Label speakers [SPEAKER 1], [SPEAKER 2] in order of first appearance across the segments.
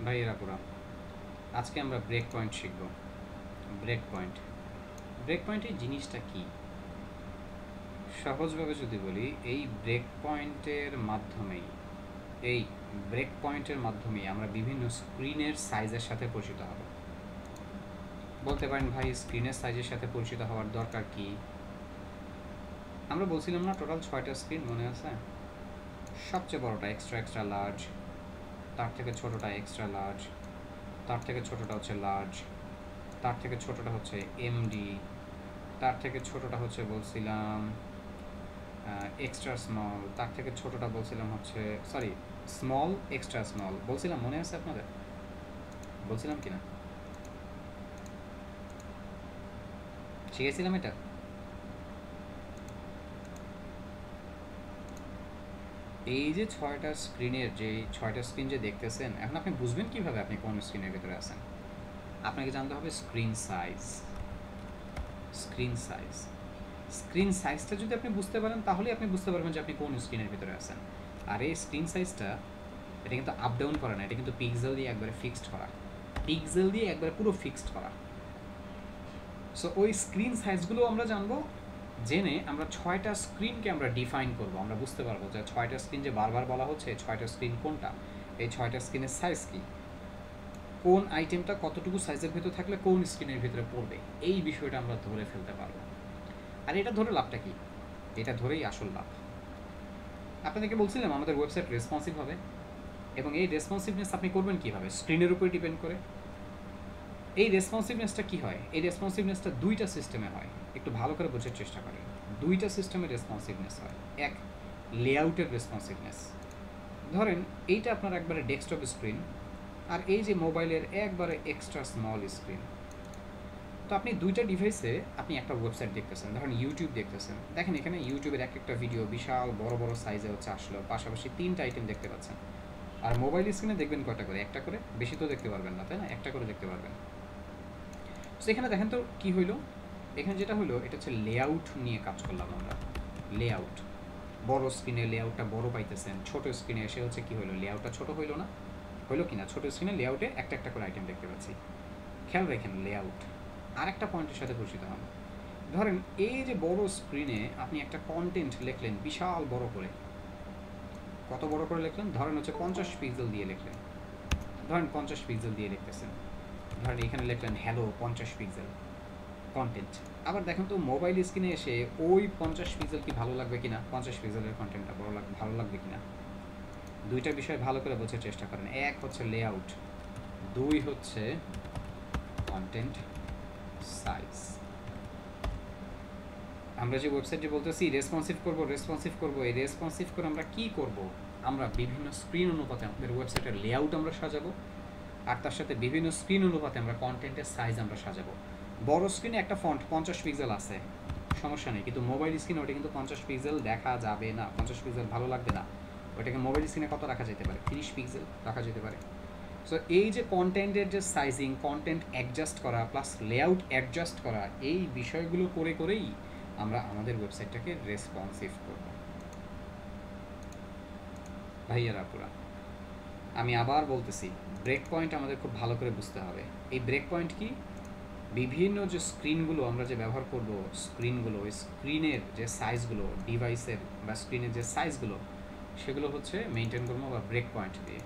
[SPEAKER 1] ভাইয়েরা পুরা আজকে আমরা ব্রেক পয়েন্ট শিখব। ব্রেক পয়েন্ট ব্রেক পয়েন্টের জিনিসটা কি? সহজভাবে যদি বলি, এই ব্রেক পয়েন্টের মাধ্যমেই আমরা বিভিন্ন স্ক্রিনের সাইজের সাথে পরিচিত হব। বলতে পারেন, ভাই স্ক্রিনের সাইজের সাথে পরিচিত হওয়ার দরকার কি? আমরা বলছিলাম না টোটাল 6টা স্ক্রিন, মনে আছে? সবচেয়ে বড়টা এক্সট্রা এক্সট্রা লার্জ, তার থেকে ছোটটা এক্সট্রা লার্জ, তার থেকে ছোটটা হচ্ছে লার্জ, তার থেকে ছোটটা হচ্ছে এমডি, তার থেকে ছোটটা হচ্ছে বলছিলাম এক্সট্রা স্মল, তার থেকে ছোটটা বলছিলাম হচ্ছে সরি স্মল এক্সট্রা স্মল বলছিলাম, মনে আছে আপনাদের? বলছিলাম কিনা? শিখেছিলাম এটা। এই যে 6টা স্ক্রিন যে দেখতেছেন, এখন আপনি বুঝবেন কিভাবে আপনি কোন স্ক্রিনের ভিতরে আছেন? আপনাকে জানতে হবে স্ক্রিন সাইজ। স্ক্রিন সাইজটা যদি আপনি বুঝতে পারেন, তাহলেই আপনি বুঝতে পারবেন যে আপনি কোন স্ক্রিনের ভিতরে আছেন। আর এই স্ক্রিন সাইজটা, এটা কিন্তু আপ ডাউন করা না, এটা কিন্তু পিক্সেল দিয়ে একবারে পুরো ফিক্সড করা। সো ওই স্ক্রিন সাইজগুলো আমরা জানবো, জেনে আমরা 6টা স্ক্রিনকে আমরা ডিফাইন করব। আমরা বুঝতে পারবো যে 6টা স্ক্রিন যে বারবার বলা হচ্ছে, 6টা স্ক্রিন কোনটা, এই 6টা স্ক্রিনের সাইজ কী, কোন আইটেমটা কতটুকু সাইজের ভিতরে থাকলে কোন স্ক্রিনের ভিতরে পড়বে, এই বিষয়টা আমরা ধরে ফেলতে পারবো। আর এটা ধরে লাভটা কি? এটা ধরেই আসল লাভ। আপনাদেরকে বলছিলাম আমাদের ওয়েবসাইট রেসপন্সিভ হবে, এবং এই রেসপন্সিভনেস আপনি করবেন কীভাবে? স্ক্রিনের উপরে ডিপেন্ড করে। এই রেসপন্সিভনেসটা কী হয়? এই রেসপন্সিভনেসটা 2টা সিস্টেমে হয়, একটু ভালো করে বোঝার চেষ্টা করেন। 2টা সিস্টেমের রেসপন্সিভনেস হয়। এক, লেআউটের রেসপন্সিভনেস। ধরেন এইটা আপনার একবারে ডেস্কটপ স্ক্রিন, আর এই যে মোবাইলের একবারে এক্সট্রা স্মল স্ক্রিন। তো আপনি 2টা ডিভাইসে আপনি একটা ওয়েবসাইট দেখতেছেন, ধরেন ইউটিউব দেখতেছেন। দেখেন এখানে ইউটিউবের এক একটা ভিডিও বিশাল বড় বড় সাইজে হচ্ছে আসলো, পাশাপাশি 3টা আইটেম দেখতে পাচ্ছেন। আর মোবাইল স্ক্রিনে দেখবেন কয়টা করে? একটা করে, বেশি তো দেখতে পারবেন না, তাই না? একটা করে দেখতে পারবেন। সো এখানে দেখেন তো কী হইলো, এখানে যেটা হলো এটা হচ্ছে লেআউট নিয়ে কাজ করলাম আমরা। লেআউট, বড় স্ক্রিনে লেআউটটা বড় পাইতেছেন, ছোট স্ক্রিনে এসে হচ্ছে কী হলো, লেআউটটা ছোট হইলো না? হইলো কি না? ছোট স্ক্রিনে লেআউটে একটা একটা করে আইটেম দেখতে পাচ্ছি। খেয়াল রাখেন লেআউট। আর একটা পয়েন্টের সাথে পরিচিত হন। ধরেন এই যে বড় স্ক্রিনে আপনি একটা কন্টেন্ট লিখলেন বিশাল বড় করে। কত বড় করে লিখলেন? ধরেন হচ্ছে 50 পিক্সেল দিয়ে লিখলেন। ধরেন 50 পিক্সেল দিয়ে লিখতেছেন। ধরেন এখানে লিখলেন হ্যালো 50 পিক্সেল কন্টেন্ট। আবার দেখেন তো মোবাইল স্ক্রিনে এসে ওই 50 পিক্সেল কি ভালো লাগবে কিনা, 50 পিক্সেলের কন্টেন্টটা ভালো লাগবে কিনা? 2টা বিষয় ভালো করে বোঝার চেষ্টা করেন। এক হচ্ছে লেআউট, 2 হচ্ছে কন্টেন্ট সাইজ। আমরা যে ওয়েবসাইটে বলতেছি রেসপন্সিভ করব, এই রেসপন্সিভ করে আমরা কি করব? আমরা বিভিন্ন স্ক্রিন অনুপাতে আমাদের ওয়েবসাইটের লেআউট আমরা সাজাবো, আর তার সাথে বিভিন্ন স্ক্রিন অনুপাতে আমরা কন্টেন্টের সাইজ আমরা সাজাবো। বড় স্ক্রিনে একটা ফন্ট 50 পিক্সেল আছে, সমস্যা নেই, কিন্তু মোবাইল স্ক্রিনে ওটা কিন্তু 50 পিক্সেল দেখা যাবে না, 50 পিক্সেল ভালো লাগবে না। ওটাকে মোবাইল স্ক্রিনে কত রাখা যেতে পারে? 30 পিক্সেল রাখা যেতে পারে। সো এই যে কন্টেন্টের যে সাইজিং, কন্টেন্ট অ্যাডজাস্ট করা প্লাস লেআউট অ্যাডজাস্ট করা, এই বিষয়গুলো করেই আমরা আমাদের ওয়েবসাইটটাকে রেসপন্সিভ করব। ভাইয়ারা পুরা, আমি আবার বলতেছি, ব্রেক পয়েন্ট আমাদের খুব ভালো করে বুঝতে হবে। এই ব্রেক পয়েন্ট কি? বিভিন্ন যে স্ক্রিনগুলো আমরা যে ব্যবহার করব, ওই স্ক্রিনের যে সাইজগুলো, ডিভাইসের বা স্ক্রিনের যে সাইজগুলো, সেগুলো হচ্ছে মেনটেন করবো বা ব্রেক পয়েন্ট দিয়ে।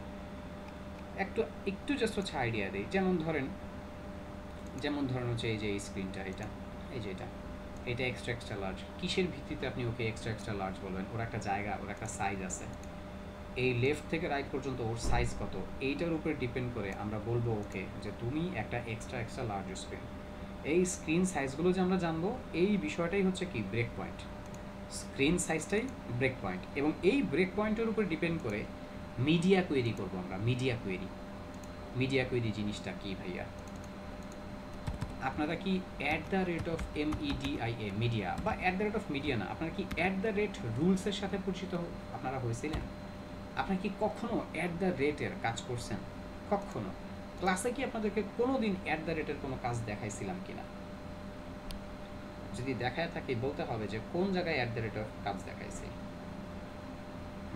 [SPEAKER 1] একটু জাস্ট হচ্ছে আইডিয়া দিই। যেমন ধরেন হচ্ছে এই যে এই স্ক্রিনটা, এটা এক্সট্রা লার্জ। কিসের ভিত্তিতে আপনি ওকে এক্সট্রা লার্জ বলবেন? ওর একটা জায়গা, ওর একটা সাইজ আছে। এই লেফট থেকে রাইট পর্যন্ত ওর সাইজ কত, এইটার উপরে ডিপেন্ড করে আমরা বলবো ওকে যে তুমি একটা এক্সট্রা লার্জ স্ক্রিন। এই স্ক্রিন সাইজগুলো যে আমরা জানবো, এই বিষয়টাই হচ্ছে কি ব্রেক পয়েন্ট। স্ক্রিন সাইজটাই ব্রেক পয়েন্ট, এবং এই ব্রেক পয়েন্টের উপর ডিপেন্ড করে মিডিয়া কোয়েরি করবো আমরা। মিডিয়া কোয়েরি জিনিসটা কি ভাইয়া? আপনারা কি @MEDIA মিডিয়া, বা @মিডিয়া না, আপনারা কি রুলসের সাথে পরিচিত আপনারা হয়েছিলেন? আপনারা কি কখনো এর কাজ করছেন? কখনো ক্লাসে কি আপনাদেরকে কোনো দিন এর কোনো কাজ দেখাইছিলাম কিনা? যদি দেখায় থাকি বলতে হবে যে কোন জায়গায় কাজ দেখাইছি।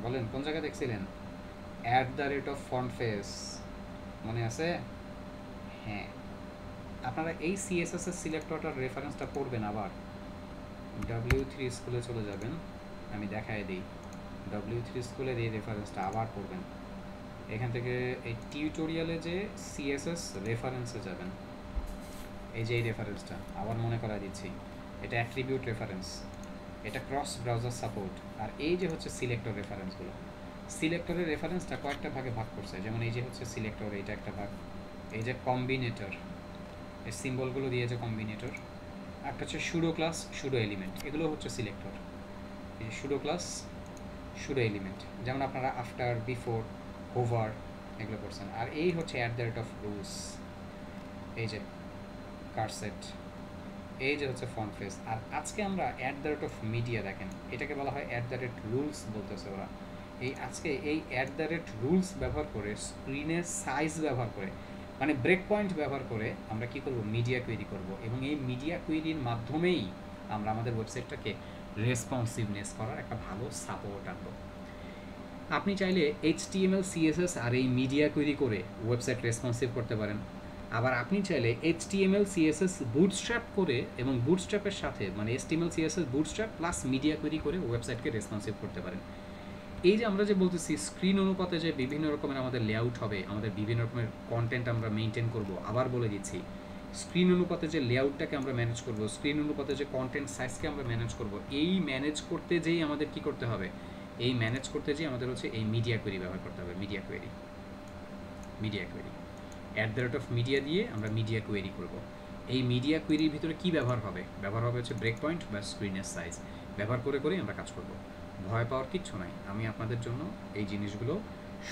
[SPEAKER 1] বলেন কোন জায়গায় দেখছিলেন? @ফন্টফেস, মনে আছে? হ্যাঁ, আপনারা এই সিএসএস এর সিলেক্টরটার রেফারেন্সটা পড়বেন আবার। W3 স্কুলে চলে যাবেন, আমি দেখাই দিই। W3 স্কুলের এই রেফারেন্সটা আবার পড়বেন। এখান থেকে এই টিউটোরিয়ালে যে সিএসএস রেফারেন্সে যাবেন, এই যে এই রেফারেন্সটা আবার মনে করাই দিচ্ছি, এটা অ্যাট্রিবিউট রেফারেন্স, এটা ক্রস ব্রাউজার সাপোর্ট, আর এই যে হচ্ছে সিলেক্টর রেফারেন্সগুলো। সিলেক্টরের রেফারেন্সটা কয়েকটা ভাগে ভাগ করছে, যেমন এই যে হচ্ছে সিলেক্টর, এইটা একটা ভাগ, এই যে কম্বিনেটর, এই সিম্বলগুলো দিয়ে যে কম্বিনেটর, একটা হচ্ছে সুডো ক্লাস, সুডো এলিমেন্ট, এগুলো হচ্ছে সিলেক্টর। এই সুডো ক্লাস, সুডো এলিমেন্ট, যেমন আপনারা আফটার, বিফোর, ওভার এগুলো করছেন। আর এই হচ্ছে at the rate of rules, এই যে কারসেট, এই যে হচ্ছে ফন্ট ফেস। আর আজকে আমরা at the rate of media, দেখেন এটাকে বলা হয় অ্যাট দ্য রেট রুলস বলতেছে ওরা। এই আজকে এই অ্যাট দ্য রেট রুলস ব্যবহার করে, স্ক্রিনের সাইজ ব্যবহার করে, মানে ব্রেক পয়েন্ট ব্যবহার করে আমরা কি করব, মিডিয়া কোয়েরি করব, এবং এই মিডিয়া কোয়েরির মাধ্যমেই আমরা আমাদের ওয়েবসাইটটাকে রেসপন্সিভনেস করার একটা ভালো সাপোর্ট আনবো। আপনি চাইলে HTML CSS আর এই মিডিয়া কোয়েরি করে ওয়েবসাইট রেসপন্সিভ করতে পারেন। আবার আপনি চাইলে HTML CSS বুটস্ট্র্যাপ করে এবং বুটস্ট্র্যাপের সাথে মানে HTML CSS bootstrap plus media query করে ওয়েবসাইটকে রেসপন্সিভ করতে পারেন। এই যে আমরা যে বলতেছি স্ক্রিন অনুপাতে যে বিভিন্ন রকমের আমাদের লেআউট হবে, আমাদের বিভিন্ন রকমের কন্টেন্ট আমরা মেনটেন করব, আবার বলে দিচ্ছি স্ক্রিন অনুপাতে যে লেআউটটাকে আমরা ম্যানেজ করব, স্ক্রিন অনুপাতে যে কন্টেন্ট সাইজকে আমরা ম্যানেজ করব, এই ম্যানেজ করতে যেই আমাদের কি করতে হবে, এই ম্যানেজ করতে যেয়ে আমাদের হচ্ছে এই মিডিয়া কোয়েরি ব্যবহার করতে হবে। Media query at the rate of media দিয়ে আমরা মিডিয়া কোয়েরি করব। এই মিডিয়া কোয়েরির ভিতরে কি ব্যবহার হবে, ব্যবহার হবে হচ্ছে ব্রেক পয়েন্ট বা স্ক্রিনের সাইজ ব্যবহার করে করেই আমরা কাজ করব। ভয় পাওয়ার কিচ্ছু নাই, আমি আপনাদের জন্য এই জিনিসগুলো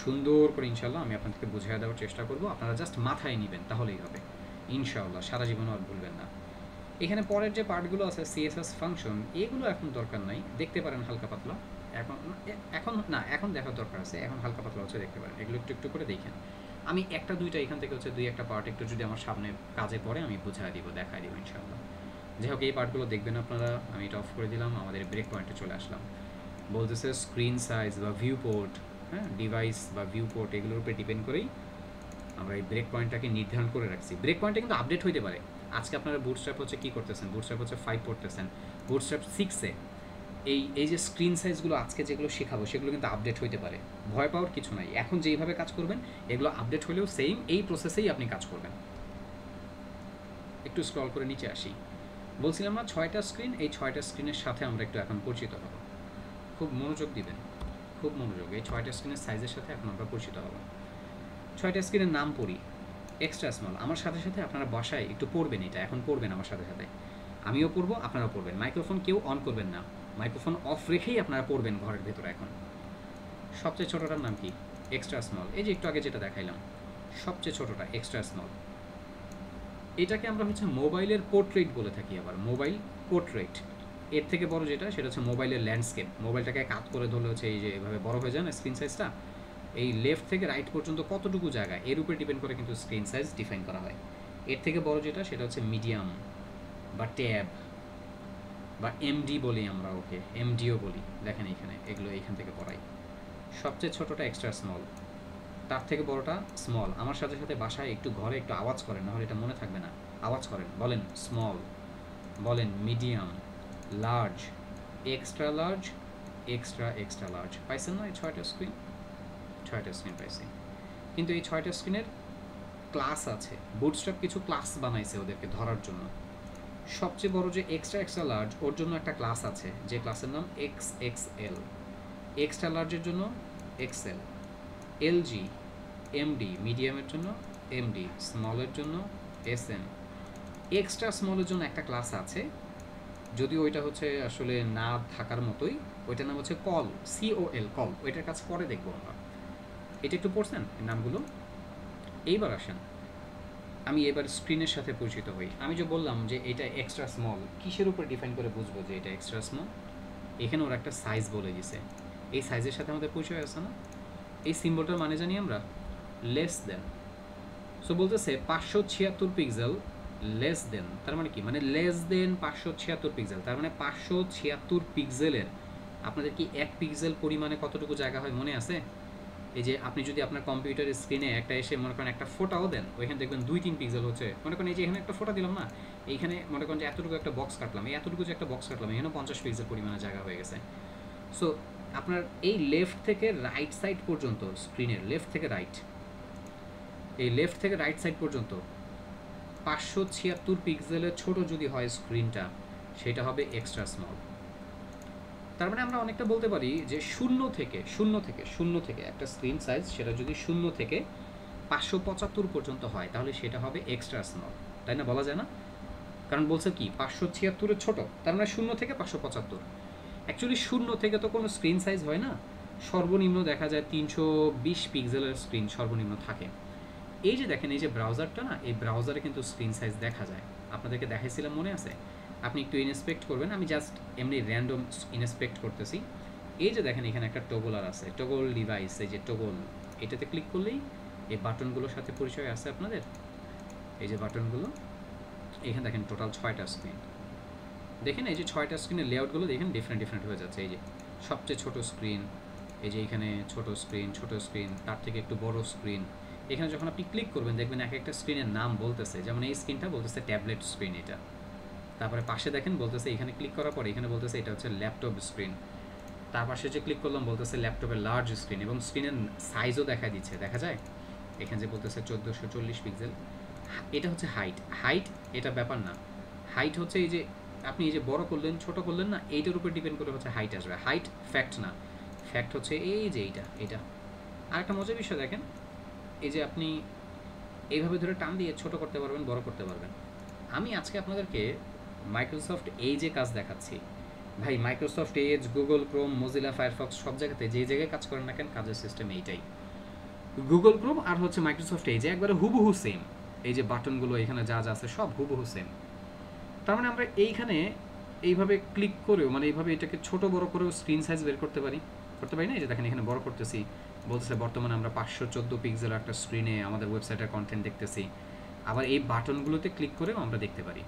[SPEAKER 1] সুন্দর করে ইনশাল্লাহ আমি আপনাদেরকে বুঝিয়ে দেওয়ার চেষ্টা করব। আপনারা জাস্ট মাথায় নেবেন, তাহলেই হবে ইনশাআল্লাহ, সারা জীবনও আর ভুলবেন না। এখানে পরের যে পার্টগুলো আছে সিএসএস ফাংশন, এগুলো এখন দরকার নাই, দেখতে পারেন হালকা পাতলা। এখন দেখার দরকার আছে, এখন হালকা পাতলা হচ্ছে দেখতে পারেন, এগুলো একটু একটু করে দেখেন। আমি একটা দুইটা এখান থেকে হচ্ছে দুই একটা পার্ট একটু যদি আমার সামনে কাজে পড়ে আমি বুঝাই দিব, দেখাই দিব ইনশাআল্লাহ। যাই হোক, এই পার্টগুলো দেখবেন আপনারা। আমি এটা অফ করে দিলাম, আমাদের ব্রেক পয়েন্টে চলে আসলাম। বলতেছে স্ক্রিন সাইজ বা ভিউ পোর্ট, হ্যাঁ ডিভাইস বা ভিউ পোর্ট, এগুলোর উপরে ডিপেন্ড করেই আমরা এই ব্রেক পয়েন্টটাকে নির্ধারণ করে রাখছি। ব্রেক পয়েন্টটা কিন্তু আপডেট হইতে পারে। আজকে আপনারা বুটস্ট্র্যাপ হচ্ছে কী করতেছেন, বুটস্ট্র্যাপ হচ্ছে 5 পড়তেছেন, বুটস্ট্র্যাপ 6-এ এই যে স্ক্রিন সাইজগুলো আজকে যেগুলো শেখাবো সেগুলো কিন্তু আপডেট হইতে পারে। ভয় পাওয়ার কিছু নাই, এখন যেইভাবে কাজ করবেন এগুলো আপডেট হলেও সেম এই প্রসেসেই আপনি কাজ করবেন। একটু স্ক্রল করে নিচে আসি। বলছিলাম না 6টা স্ক্রিন, এই 6টা স্ক্রিনের সাথে আমরা একটু এখন পরিচিত হব। খুব মনোযোগ দিবেন, খুব মনোযোগ। এই 6টা স্ক্রিনের সাইজের সাথে এখন আমরা পরিচিত হব। 6টা স্ক্রিনের নাম পড়ি। এক্সট্রা স্মল, আমার সাথে সাথে আপনারা বাসায় একটু পড়বেন, এটা এখন পড়বেন আমার সাথে সাথে, আমিও পড়বো আপনারাও পড়বেন। মাইক্রোফোন কেউ অন করবেন না, মাইক্রোফোন অফ রেখেই আপনারা পড়বেন ঘরের ভেতরে। এখন সবচেয়ে ছোটোটার নাম কি, এক্সট্রা স্মল। এই যে একটু আগে যেটা দেখাইলাম সবচেয়ে ছোটোটা এক্সট্রা স্মল। এটাকে আমরা হচ্ছে মোবাইলের পোর্ট্রেট বলে থাকি, আবার মোবাইল পোর্ট্রেট। এর থেকে বড় যেটা সেটা হচ্ছে মোবাইলের ল্যান্ডস্কেপ। মোবাইলটাকে কাত করে ধরলে হচ্ছে এই যে এভাবে বড় হয়ে যায় না স্ক্রিন সাইজটা, এই লেফট থেকে রাইট পর্যন্ত কতটুকু জায়গা এর উপরে ডিপেন্ড করে কিন্তু স্ক্রিন সাইজ ডিফাইন করা হয়। এর থেকে বড় যেটা সেটা হচ্ছে মিডিয়াম বা ট্যাব বা এমডি বলি আমরা, ওকে এমডিও বলি। দেখেন এখানে এগুলো এইখান থেকে পড়াই। সবচেয়ে ছোটোটা এক্সট্রা স্মল, তার থেকে বড়টা স্মল। আমার সাথে সাথে বাসায় একটু ঘরে একটু আওয়াজ করেন, নাহলে এটা মনে থাকবে না। আওয়াজ করেন, বলেন স্মল, বলেন medium, large, extra large, extra extra large. পাইছেন না এই 6টা স্ক্রিন? 6টা স্ক্রিন পাইছি। কিন্তু এই 6টা স্ক্রিনের ক্লাস আছে, বুটস্ট্র্যাপ কিছু ক্লাস বানাইছে ওদেরকে ধরার জন্য। সবচেয়ে বড় যে এক্সট্রা এক্সট্রা লার্জ, ওর জন্য একটা ক্লাস আছে যে ক্লাসের নাম XXL। এক্সট্রা লার্জের জন্য এক্সএল, LG, MD মিডিয়ামের জন্য MD, স্মলের জন্য SM। এক্সট্রা স্মলের জন্য একটা ক্লাস আছে, যদিও ওইটা হচ্ছে আসলে না থাকার মতোই, ওইটার নাম হচ্ছে কল, COL, কল। ওইটার কাজ পরে দেখবো আমরা। এটা একটু পড়ছেন এই নামগুলো? এইবার আসেন আমি এবার স্ক্রিনের সাথে পরিচিত হই। আমি যে বললাম যে এটা এক্সট্রা স্মল, কিসের উপর ডিফাইন করে বুঝবো যে এটা এক্সট্রা স্মল? এখানে ওরা একটা সাইজ বলে দিছে, এই সাইজের সাথে আমাদের পরিচয় আছে না? এই সিম্বলটার মানে জানি আমরা লেস দেন। সো বলতেছে 576 পিক্সেল লেস দেন, তার মানে কি? মানে লেস দেন 576 পিক্সেল, তার মানে 576 পিক্সেলের আপনাদের কি 1 পিক্সেল পরিমাণে কতটুকু জায়গা হয় মনে আছে? এই যে আপনি যদি আপনার কম্পিউটারের স্ক্রিনে একটা এসে মনে করেন একটা ফোটাও দেন, ওইখানে দেখবেন 2-3 পিক্সেল হচ্ছে, মনে করেন এই যে এখানে একটা ফোটা দিলাম না, এইখানে মনে করেন যে এতটুকু একটা বক্স কাটলাম, এই এতটুকু যে একটা বক্স কাটলাম, এখানে 50 পিক্সেল পরিমাণে জায়গা হয়ে গেছে। সো আপনার এই লেফট থেকে রাইট সাইড পর্যন্ত, স্ক্রিনের লেফট থেকে রাইট, এই লেফট থেকে রাইট সাইড পর্যন্ত 576 পিক্সেলের ছোট যদি হয় স্ক্রিনটা, সেটা হবে এক্সট্রা স্মল। তার মানে আমরা অনেকটা বলতে পারি যে শূন্য থেকে একটা স্ক্রিন সাইজ, সেটা যদি 0 থেকে 575 পর্যন্ত হয়, তাহলে সেটা হবে এক্সট্রা স্মল, তাই না? বলা যায় না? কারণ বলছে কি 576 ছোট, তার মানে 0 থেকে 575। অ্যাকচুয়ালি 0 থেকে তো কোনো স্ক্রিন সাইজ হয় না, সর্বনিম্ন দেখা যায় 320 পিক্সেলের স্ক্রিন সর্বনিম্ন থাকে। এই যে দেখেন, এই যে ব্রাউজারটা না, এই ব্রাউজারে কিন্তু স্ক্রিন সাইজ দেখা যায়, আপনাদেরকে দেখাইছিলাম মনে আছে? আপনি একটু ইনস্পেক্ট করবেন, আমি জাস্ট এমনি র্যান্ডম ইনস্পেক্ট করতেছি। এই যে দেখেন এখানে একটা টগলার আছে, টগল ডিভাইস, এই যে টগল, এটাতে ক্লিক করলেই এই বাটনগুলোর সাথে পরিচয় আছে আপনাদের। এই যে বাটনগুলো, এখানে দেখেন টোটাল 6টা স্ক্রিন। দেখেন এই যে 6টা স্ক্রিনের লেআউটগুলো দেখেন ডিফারেন্ট হয়ে যাচ্ছে। এই যে সবচেয়ে ছোট স্ক্রিন, এই যে এখানে ছোট স্ক্রিন, তার থেকে একটু বড় স্ক্রিন। এখানে যখন আপনি ক্লিক করবেন দেখবেন এক একটা স্ক্রিনের নাম বলতেছে, যেমন এই স্ক্রিনটা বলতেছে ট্যাবলেট স্ক্রিন এটা। তারপরে পাশে দেখেন বলতেছে, এখানে ক্লিক করার পরে এখানে বলতেছে এটা হচ্ছে ল্যাপটপ স্ক্রিন। তার পাশে যে ক্লিক করলাম বলতেছে ল্যাপটপের লার্জ স্ক্রিন, এবং স্ক্রিনের সাইজও দেখা দিচ্ছে, দেখা যায় এখানে যে বলতেছে 1440 পিক্সেল। এটা হচ্ছে হাইট, এটা ব্যাপার না। হাইট হচ্ছে এই যে আপনি এই যে বড় করলেন ছোট করলেন না, এইটার উপর ডিপেন্ড করে হচ্ছে হাইট আসবে। হাইট ফ্যাক্ট না, ফ্যাক্ট হচ্ছে এই যে এটা। আর একটা মজার বিষয় দেখেন, এই যে আপনি এইভাবে ধরে টান দিয়ে ছোট করতে পারবেন, বড় করতে পারবেন। আমি আজকে আপনাদেরকে মাইক্রোসফট এজে কাজ দেখাচ্ছি। ভাই Microsoft Edge, Google Chrome, Mozilla Firefox, সব জায়গাতে যে জায়গায় কাজ করেন না কেন, কাজের সিস্টেম এইটাই। গুগল ক্রোম আর হচ্ছে মাইক্রোসফট এজে একবারে হুবহু সেম। এই যে বাটনগুলো এখানে যা আছে সব হুবহু সেম। তার মানে আমরা এইখানে এইভাবে ক্লিক করেও, মানে এইভাবে এটাকে ছোট বড় করেও স্ক্রিন সাইজ বের করতে পারি না? এই যে দেখেন এখানে বড় করতেছি, বলতেছে বর্তমানে আমরা 514 পিক্সেল একটা স্ক্রিনে আমাদের ওয়েবসাইটের কন্টেন্ট দেখতেছি। আবার এই বাটনগুলোতে ক্লিক করেও আমরা দেখতে পারি।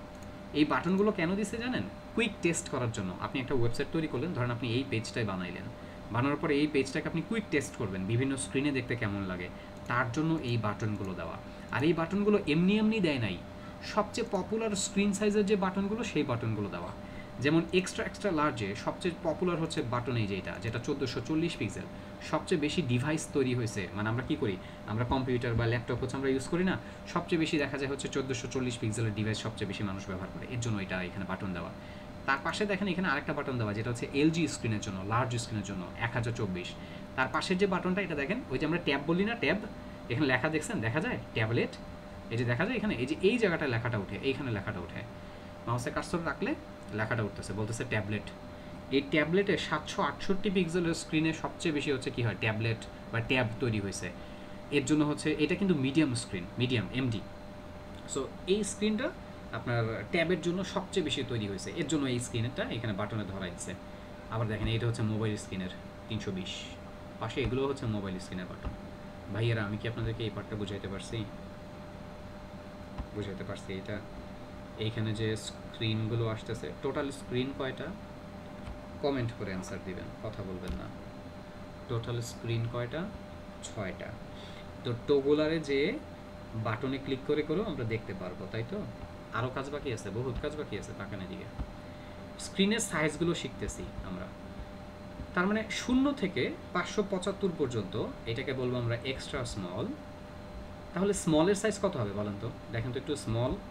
[SPEAKER 1] এই বাটনগুলো কেন দিছে জানেন? কুইক টেস্ট করার জন্য। আপনি একটা ওয়েবসাইট তৈরি করলেন, ধরেন আপনি এই পেজটাই বানাইলেন, বানানোর পরে এই পেজটাকে আপনি কুইক টেস্ট করবেন বিভিন্ন স্ক্রিনে দেখতে কেমন লাগে, তার জন্য এই বাটনগুলো দেওয়া। আর এই বাটনগুলো এমনি দেয় নাই, সবচেয়ে পপুলার স্ক্রিন সাইজের যে বাটনগুলো সেই বাটনগুলো দেওয়া। যেমন এক্সট্রা লার্জে সবচেয়ে পপুলার হচ্ছে বাটন এই যেটা 1440 পিক্সেল। সবচেয়ে বেশি ডিভাইস তৈরি হয়েছে, মানে আমরা কি করি, আমরা কম্পিউটার বা ল্যাপটপ হচ্ছে আমরা ইউজ করি না, সবচেয়ে বেশি দেখা যায় হচ্ছে 1440 পিক্সেলের ডিভাইস সবচেয়ে বেশি মানুষ ব্যবহার করে, এর জন্য এটা এখানে বাটন দেওয়া। তার পাশে দেখেন এখানে আরেকটা বাটন দেওয়া, যেটা হচ্ছে এলজি স্ক্রিনের জন্য, লার্জ স্ক্রিনের জন্য 1024। তার পাশের যে বাটনটা এটা দেখেন, ওই যে আমরা ট্যাব বলি না, ট্যাব, এখানে লেখা দেখছেন, দেখা যায় ট্যাবলেট, এই যে দেখা যায় এখানে, এই যে এই জায়গাটা লেখাটা উঠে, এইখানে লেখাটা উঠে, মাউসে কার্সর রাখলে লেখাটা উঠতেছে, বলতেছে ট্যাবলেট। এই ট্যাবলেটে 768 পিক্সেলের স্ক্রিনে সবচেয়ে বেশি হচ্ছে কি হয়, ট্যাবলেট বা ট্যাব তৈরি হয়েছে। এর জন্য হচ্ছে এটা কিন্তু medium screen, medium MD. So এই স্ক্রিনটা আপনার ট্যাবের জন্য সবচেয়ে বেশি তৈরি হয়েছে, এর জন্য এই স্ক্রিনটা এখানে বাটনে ধরা দিচ্ছে। আবার দেখেন এইটা হচ্ছে মোবাইল স্ক্রিনের 320, পাশে এগুলো হচ্ছে মোবাইল স্ক্রিনের বাটন। ভাইয়েরা আমি কি আপনাদেরকে এই পার্টটা বুঝাইতে পারছি? এটা এইখানে যে স্ক্রিনগুলো আসতেছে, টোটাল স্ক্রিন কয়টা? কমেন্ট করে অ্যান্সার দিবেন, কথা বলবেন না। টোটাল স্ক্রিন কয়টা? 6টা। তো টোগুলারে যে বাটনে ক্লিক করেও আমরা দেখতে পারবো, তাই তো? আরও কাজ বাকি আছে, বহুত কাজ বাকি আছে বাঁকানের দিকে। স্ক্রিনের সাইজগুলো শিখতেছি আমরা। তার মানে 0 থেকে 575 পর্যন্ত এটাকে বলবো আমরা এক্সট্রা স্মল। তাহলে স্মলের সাইজ কত হবে বলেন তো? দেখেন তো একটু,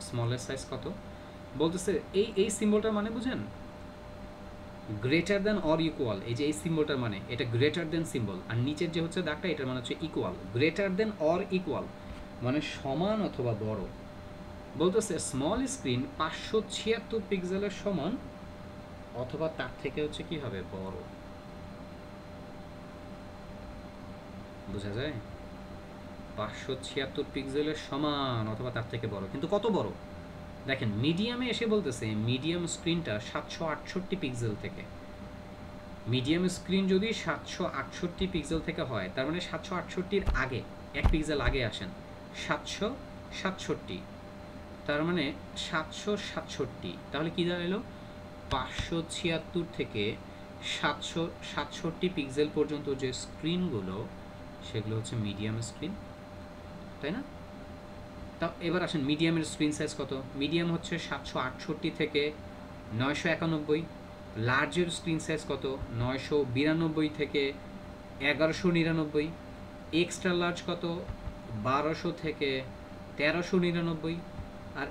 [SPEAKER 1] স্মলের সাইজ কত বলতেছে? এই সিম্বলটার মানে বুঝেন? Greater than or equal. এই যে এই সিম্বলটার মানে, এটা গ্রেটার দেন সিম্বল, আর নিচের যে হচ্ছে দাগটা, এটার মানে হচ্ছে equal. Greater than or equal মানে সমান অথবা বড়। বলতেছে স্মল স্ক্রিন 576 পিক্সেলের সমান অথবা তার থেকে হচ্ছে কি হবে, বড়। বোঝা যায়? 576 পিক্সেলের সমান অথবা তার থেকে বড়, কিন্তু কত বড়? দেখেন মিডিয়ামে এসে বলতেছে মিডিয়াম স্ক্রিনটা 768 পিক্সেল থেকে। মিডিয়াম স্ক্রিন যদি 768 পিক্সেল থেকে হয়, তার মানে 768-র আগে 1 পিক্সেল আগে আসেন, 767, তার মানে 767। তাহলে কী দাঁড়ালো? 576 থেকে 767 পিক্সেল পর্যন্ত যে স্ক্রিনগুলো, সেগুলো হচ্ছে মিডিয়াম স্ক্রিন, তাই না? তা এবার আসেন মিডিয়ামের স্ক্রিন সাইজ কত? মিডিয়াম হচ্ছে 768 থেকে 991। লার্জের স্ক্রিন সাইজ কত? 992 থেকে 1199। এক্সট্রা লার্জ কত? 1200 থেকে 1399। আর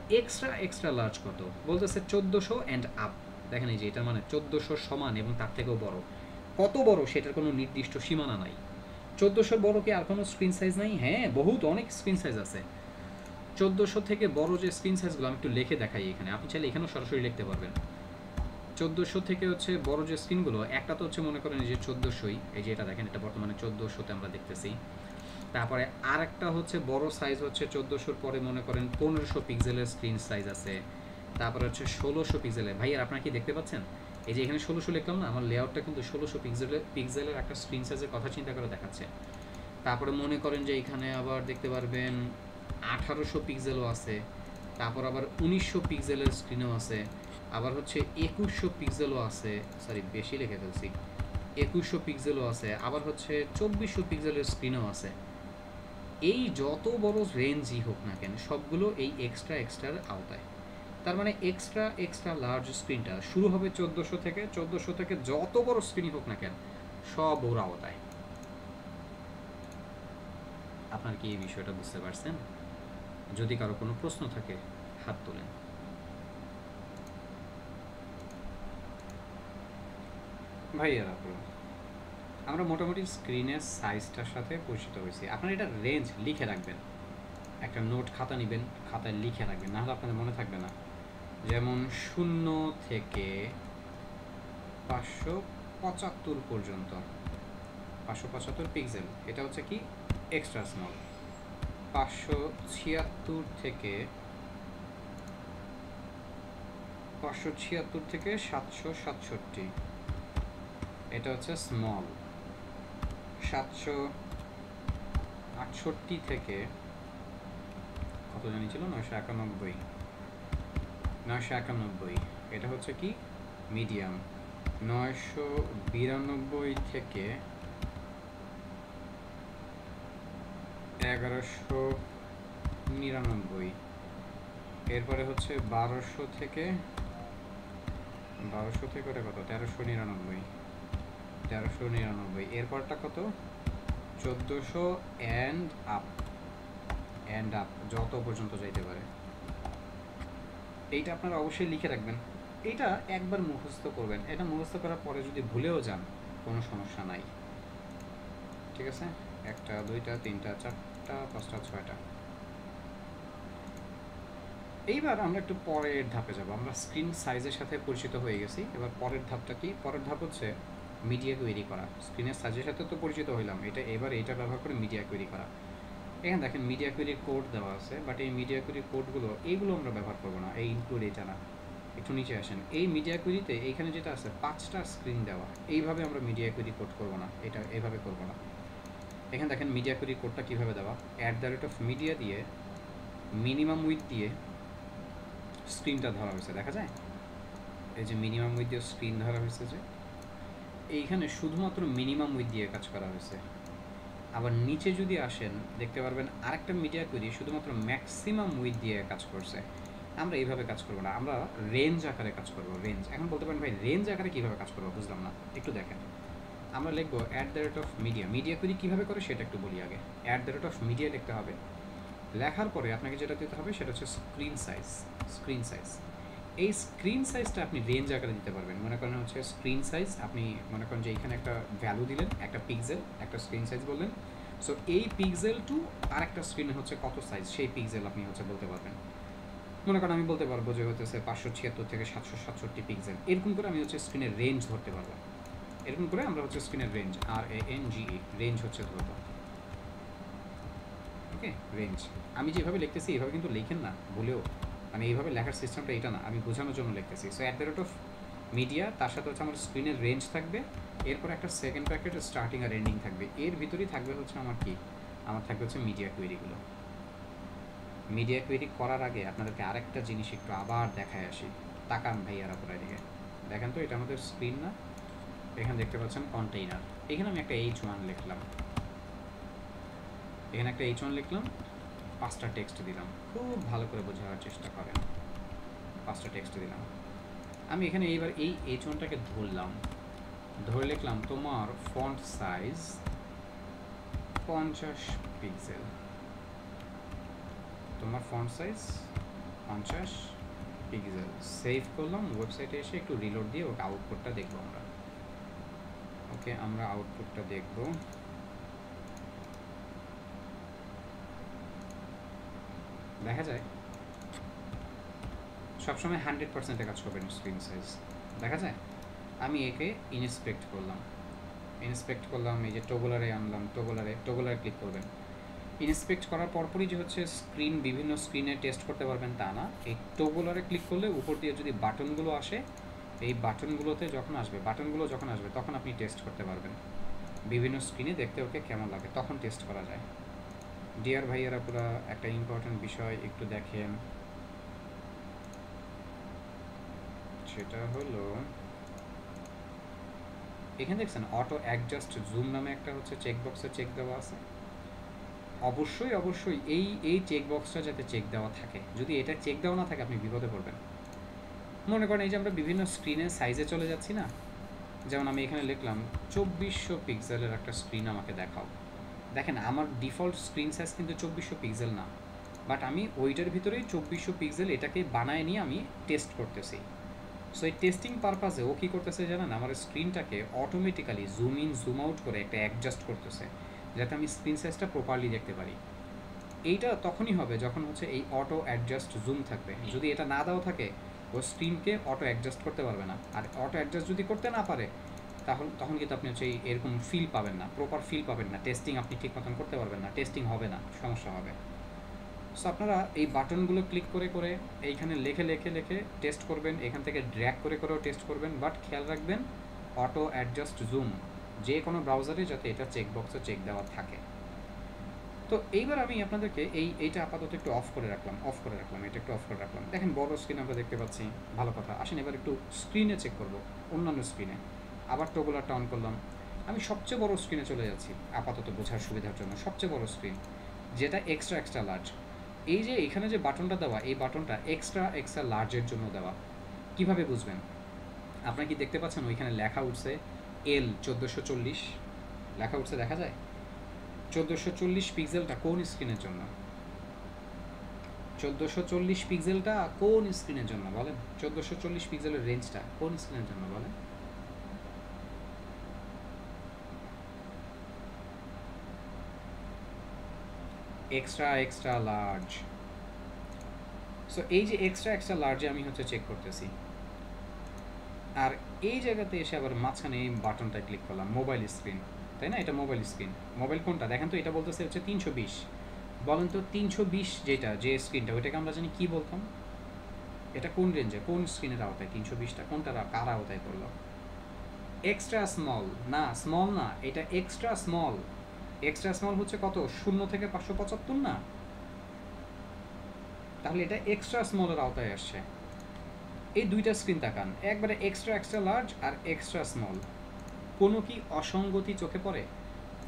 [SPEAKER 1] এক্সট্রা লার্জ কত? বলতেছে 1400 অ্যান্ড আপ। দেখেন এই যে এটা মানে 1400 সমান এবং তার থেকেও বড়। কত বড় সেটার কোনো নির্দিষ্ট সীমানা নাই। 1400 বড় কি আর কোনো স্ক্রিন সাইজ নাই? হ্যাঁ, বহুত অনেক স্ক্রিন সাইজ আছে। 1400 থেকে বড় যে স্ক্রিন সাইজগুলো আমি একটু লিখে দেখাই এখানে, আপনি চাইলে এখানেও সরাসরি লিখতে পারবেন। 1400 থেকে হচ্ছে বড় যে স্ক্রিনগুলো, একটা তো হচ্ছে মনে করেন এই যে 1400, এই যে এটা দেখেন, এটা বর্তমানে 1400-তে আমরা দেখতেছি। তারপরে আর একটা হচ্ছে বড় সাইজ হচ্ছে 1400-র পরে মনে করেন 1500 পিক্সেলের স্ক্রিন সাইজ আছে। তারপরে হচ্ছে 1600 পিক্সেলের। ভাইয়ার আপনারা কি দেখতে পাচ্ছেন? এই যে এখানে 1600 লিখলাম না, আমার লেআউটটা কিন্তু 1600 পিক্সেলের একটা স্ক্রিন সাইজের কথা চিন্তা করে দেখাচ্ছে। তারপরে মনে করেন যে এখানে আবার দেখতে পারবেন 1800 পিক্সেলও আছে। তারপর আবার 1900 পিক্সেলের স্ক্রিনও আছে। আবার হচ্ছে 2100 পিক্সেলও আছে। সরি, বেশি লিখে ফেলছি। 2100 পিক্সেলও আছে। আবার হচ্ছে 2400 পিক্সেলের স্ক্রিনও আছে। এই যত বড় রেঞ্জই হোক না কেন, সবগুলো এই এক্সট্রার আওতায়। তার মানে এক্সট্রা লার্জ স্ক্রিনটা শুরু হবে 1400 থেকে। 1400 থেকে যত বড় স্ক্রিনই হোক না কেন, সব ওর আওতায়। আপনার কি এই বিষয়টা বুঝতে পারছেন? যদি কারো কোনো প্রশ্ন থাকে হাত তোলেন। ভাইয়া, আমরা মোটামুটি স্ক্রিনের সাইজটার সাথে পরিচিত হয়েছি। আপনারা এটা রেঞ্জ লিখে রাখবেন, একটা নোট খাতা নেবেন, খাতায় লিখে রাখবেন, নাহলে আপনাদের মনে থাকবে না। যেমন 0 থেকে 575 পর্যন্ত, 575 পিক্সেল, এটা হচ্ছে কি এক্সট্রা স্মল। 576 থেকে 767, এটা হচ্ছে স্মল। 768 থেকে কত জানি ছিল, 991, এটা হচ্ছে কি মিডিয়াম। 992 থেকে 1199। এরপরে হচ্ছে 1200 থেকে ওটা কত, 1399। এরপরটা কত, 1400 অ্যান্ড আপ যত পর্যন্ত যাইতে পারে। এইটা আপনারা অবশ্যই লিখে রাখবেন। এটা একবার মুখস্থ করবেন। এটা মুখস্থ করার পরে যদি ভুলেও যান কোনো সমস্যা নাই, ঠিক আছে? 1টা 2টা 3টা 4টা 5টা 6টা। এইবার আমরা একটু পরের ধাপে যাব। আমরা স্ক্রিন সাইজের সাথে পরিচিত হয়ে গেছি। এবার পরের ধাপটা কি? পরের ধাপ হচ্ছে মিডিয়া কোয়েরি করা। স্ক্রিনের সাইজের সাথে তো পরিচিত হইলাম, এবার এটা ব্যবহার করে মিডিয়া কোয়েরি করা। এখানে দেখেন মিডিয়া কোয়েরির কোড দেওয়া আছে, বাট এই মিডিয়া কোয়েরির কোডগুলো এইগুলো আমরা ব্যবহার করবো না। এই ইনক্লুড এটা না, একটু নিচে আসেন। এই মিডিয়া কোয়েরিতে এইখানে যেটা আছে 5টা স্ক্রিন দেওয়া, এইভাবে আমরা মিডিয়া কোয়েরি কোড করবো না, এটা এইভাবে করবো না। এখানে দেখেন মিডিয়া কোয়েরির কোডটা কীভাবে দেওয়া। @media দিয়ে মিনিমাম উইথ দিয়ে স্ক্রিনটা ধরা হয়েছে, দেখা যায়? এই যে মিনিমাম উইথ দিয়ে স্ক্রিন ধরা হয়েছে, যে এইখানে শুধুমাত্র মিনিমাম উইথ দিয়ে কাজ করা হয়েছে। আবার নিচে যদি আসেন দেখতে পারবেন আরেকটা মিডিয়া কোয়েরি শুধুমাত্র ম্যাক্সিমাম উইথ দিয়ে কাজ করছে। আমরা এইভাবে কাজ করবো না, আমরা রেঞ্জ আকারে কাজ করবো। রেঞ্জ, এখন বলতে পারেন ভাই রেঞ্জ আকারে কীভাবে কাজ করবো, বুঝলাম না, একটু দেখেন। আমরা লিখবো @media কোয়েরি কীভাবে করে সেটা একটু বলি আগে। @media লিখতে হবে। লেখার পরে আপনাকে যেটা দিতে হবে সেটা হচ্ছে স্ক্রিন সাইজ। এই স্ক্রিন সাইজটা আপনি রেঞ্জ আকারে দিতে পারবেন। মনে করেন হচ্ছে স্ক্রিন সাইজ, আপনি মনে করেন যে এখানে একটা ভ্যালু দিলেন, একটা পিক্সেল, একটা স্ক্রিন সাইজ বললেন। সো এই পিক্সেল টু আরেকটা স্ক্রিনে হচ্ছে কত সাইজ, সেই পিক্সেল আপনি হচ্ছে বলতে পারবেন। মনে করেন আমি বলতে পারবো যে হচ্ছে 576 থেকে 767 পিক্সেল, এরকম করে আমি হচ্ছে স্ক্রিনের রেঞ্জ ধরতে পারবো। এরকম করে আমরা হচ্ছে স্ক্রিনের রেঞ্জ, RANGE, রেঞ্জ হচ্ছে ধরবো। ওকে, রেঞ্জ আমি যেভাবে লিখতেছি এইভাবে কিন্তু লেখেন না ভুলেও, মানে এইভাবে লেখার সিস্টেমটা এটা না, আমি বোঝানোর জন্য লিখতেছি। সো @media, তার সাথে হচ্ছে আমার স্ক্রিনের রেঞ্জ থাকবে, এরপর একটা সেকেন্ড ব্র্যাকেট স্টার্টিং আর এন্ডিং থাকবে, এর ভিতরেই থাকবে হচ্ছে আমার থাকবে হচ্ছে মিডিয়া কোয়েরিগুলো। মিডিয়া কোয়েরি করার আগে আপনাদেরকে আরেকটা জিনিস একটু আবার দেখায় আসি। তাকান ভাইয়ারা পুরো দিকে দেখেন তো, এটা আমাদের স্ক্রিন না? এখানে দেখতে পাচ্ছেন কন্টেইনার, এখানে আমি একটা H1 লিখলাম। এখানে একটা H1 লিখলাম, 5টা টেক্সট দিলাম, খুব ভালো করে বোঝার চেষ্টা করেন। 5টা টেক্সট দিলাম। আমি এখানে এইবার এই H1টাকে ধরলাম, ধরে লিখলাম তোমার ফন্ট সাইজ 50 পিক্সেল, তোমার ফন্ট সাইজ 50 পিক্সেল। সেভ করলাম, ওয়েবসাইটে এসে একটু রিলোড দিয়ে ওটা আউটপুটটা দেখবো আমরা। ওকে, আমরা আউটপুটটা দেখব। দেখা যায় সবসময় 100%-এ কাজ করবেন স্ক্রিন সাইজ, দেখা যায়। আমি একে ইনস্পেক্ট করলাম, এই যে টগলারে আনলাম, টগলারে ক্লিক করবেন। ইনস্পেক্ট করার পরপরই যে হচ্ছে স্ক্রিন, বিভিন্ন স্ক্রিনে টেস্ট করতে পারবেন তা না। এই টগলারে ক্লিক করলে উপর দিয়ে যদি বাটনগুলো আসে, এই বাটনগুলো যখন আসবে তখন আপনি টেস্ট করতে পারবেন বিভিন্ন স্ক্রিনে দেখতে ওকে কেমন লাগে, তখন টেস্ট করা যায়। ডিয়ার ভাইয়ারা, পুরো একটা ইম্পর্টেন্ট বিষয় একটু দেখেন, সেটা হলো এখানে দেখছেন অটো অ্যাডজাস্ট জুম নামে একটা হচ্ছে চেকবক্সে চেক দেওয়া আছে। অবশ্যই এই চেকবক্সটা যাতে চেক দেওয়া থাকে, যদি এটা চেক দেওয়া না থাকে আপনি বিপদে পড়বেন। মনে করেন এই যে আমরা বিভিন্ন স্ক্রিনের সাইজে চলে যাচ্ছি না, যেমন আমি এখানে লিখলাম 2400 পিক্সেলের একটা স্ক্রিন আমাকে দেখাও। দেখেন আমার ডিফল্ট স্ক্রিন সাইজ কিন্তু 2400 পিক্সেল না, বাট আমি ওইটার ভিতরেই 2400 পিক্সেল এটাকে বানায় নিয়ে আমি টেস্ট করতেছি। সো এই টেস্টিং পারপাসে ও কী করতেছে জানেন, আমার স্ক্রিনটাকে automatically zoom in zoom out করে একটা অ্যাডজাস্ট করতেছে, যাতে আমি স্ক্রিন সাইজটা প্রপারলি দেখতে পারি। এইটা তখনই হবে যখন হচ্ছে এই অটো অ্যাডজাস্ট জুম থাকবে। যদি এটা না দেওয়া থাকে ও স্ক্রিনকে অটো অ্যাডজাস্ট করতে পারবে না। আর অটো অ্যাডজাস্ট যদি করতে না পারে তখন কিন্তু আপনি হচ্ছে এরকম ফিল পাবেন না, প্রপার ফিল পাবেন না, টেস্টিং আপনি ঠিক মতন করতে পারবেন না, টেস্টিং হবে না, সমস্যা হবে। সো আপনারা এই বাটনগুলো ক্লিক করে করে এইখানে লেখে টেস্ট করবেন, এখান থেকে ড্র্যাগ করে করেও টেস্ট করবেন, বাট খেয়াল রাখবেন অটো অ্যাডজাস্ট জুম যে কোনো ব্রাউজারে যাতে এটা চেকবক্সে চেক দেওয়া থাকে। তো এইবার আমি আপনাদেরকে এইটা আপাতত একটু অফ করে রাখলাম, এটা একটু অফ করে রাখলাম। দেখেন বড় স্ক্রিন আমরা দেখতে পাচ্ছি, ভালো কথা। আসেন এবার একটু স্ক্রিনে চেক করব, অন্যান্য স্ক্রিনে। আবার টগলারটা অন করলাম, আমি সবচেয়ে বড় স্ক্রিনে চলে যাচ্ছি আপাতত বোঝার সুবিধার জন্য। সবচেয়ে বড় স্ক্রিন যেটা এক্সট্রা লার্জ, এই যে এখানে যে বাটনটা দেওয়া, এই বাটনটা এক্সট্রা লার্জের জন্য দেওয়া। কিভাবে বুঝবেন? আপনারা কি দেখতে পাচ্ছেন ওইখানে লেখা উঠছে L 1440 লেখা উঠছে, দেখা যায়? 1440 পিক্সেলটা কোন স্ক্রিনের জন্য? 1440 পিক্সেলটা কোন স্ক্রিনের জন্য বলেন? 1440 পিক্সেলের রেঞ্জটা কোন স্ক্রিনের জন্য বলেন? Extra large. সো এই যে এক্সট্রা লার্জে আমি হচ্ছে চেক করতেছি, আর এই জায়গাতে এসে আবার মাঝখানে এই বাটনটা ক্লিক করলাম, মোবাইল স্ক্রিন, তাই না? এটা মোবাইল স্ক্রিন। মোবাইল কোনটা দেখেন তো? এটা বলতেছে হচ্ছে 320। বলেন তো 320 যেটা, যে স্ক্রিনটা, ওইটাকে আমরা জানি কি বলতাম? এটা কোন রেঞ্জে, কোন স্ক্রিনের আওতায় 320টা? কোনটার কার আওতায় পড়লো? এক্সট্রা স্মল না, স্মল না, এটা এক্সট্রা স্মল। এক্সট্রা স্মল হচ্ছে কত? 0 থেকে 575 না? তাহলে এটা এক্সট্রা স্মলের আওতায় আসছে। এই দুইটা স্ক্রিন তাকান, একবারে এক্সট্রা লার্জ আর এক্সট্রা স্মল, কোনো কি অসঙ্গতি চোখে পড়ে?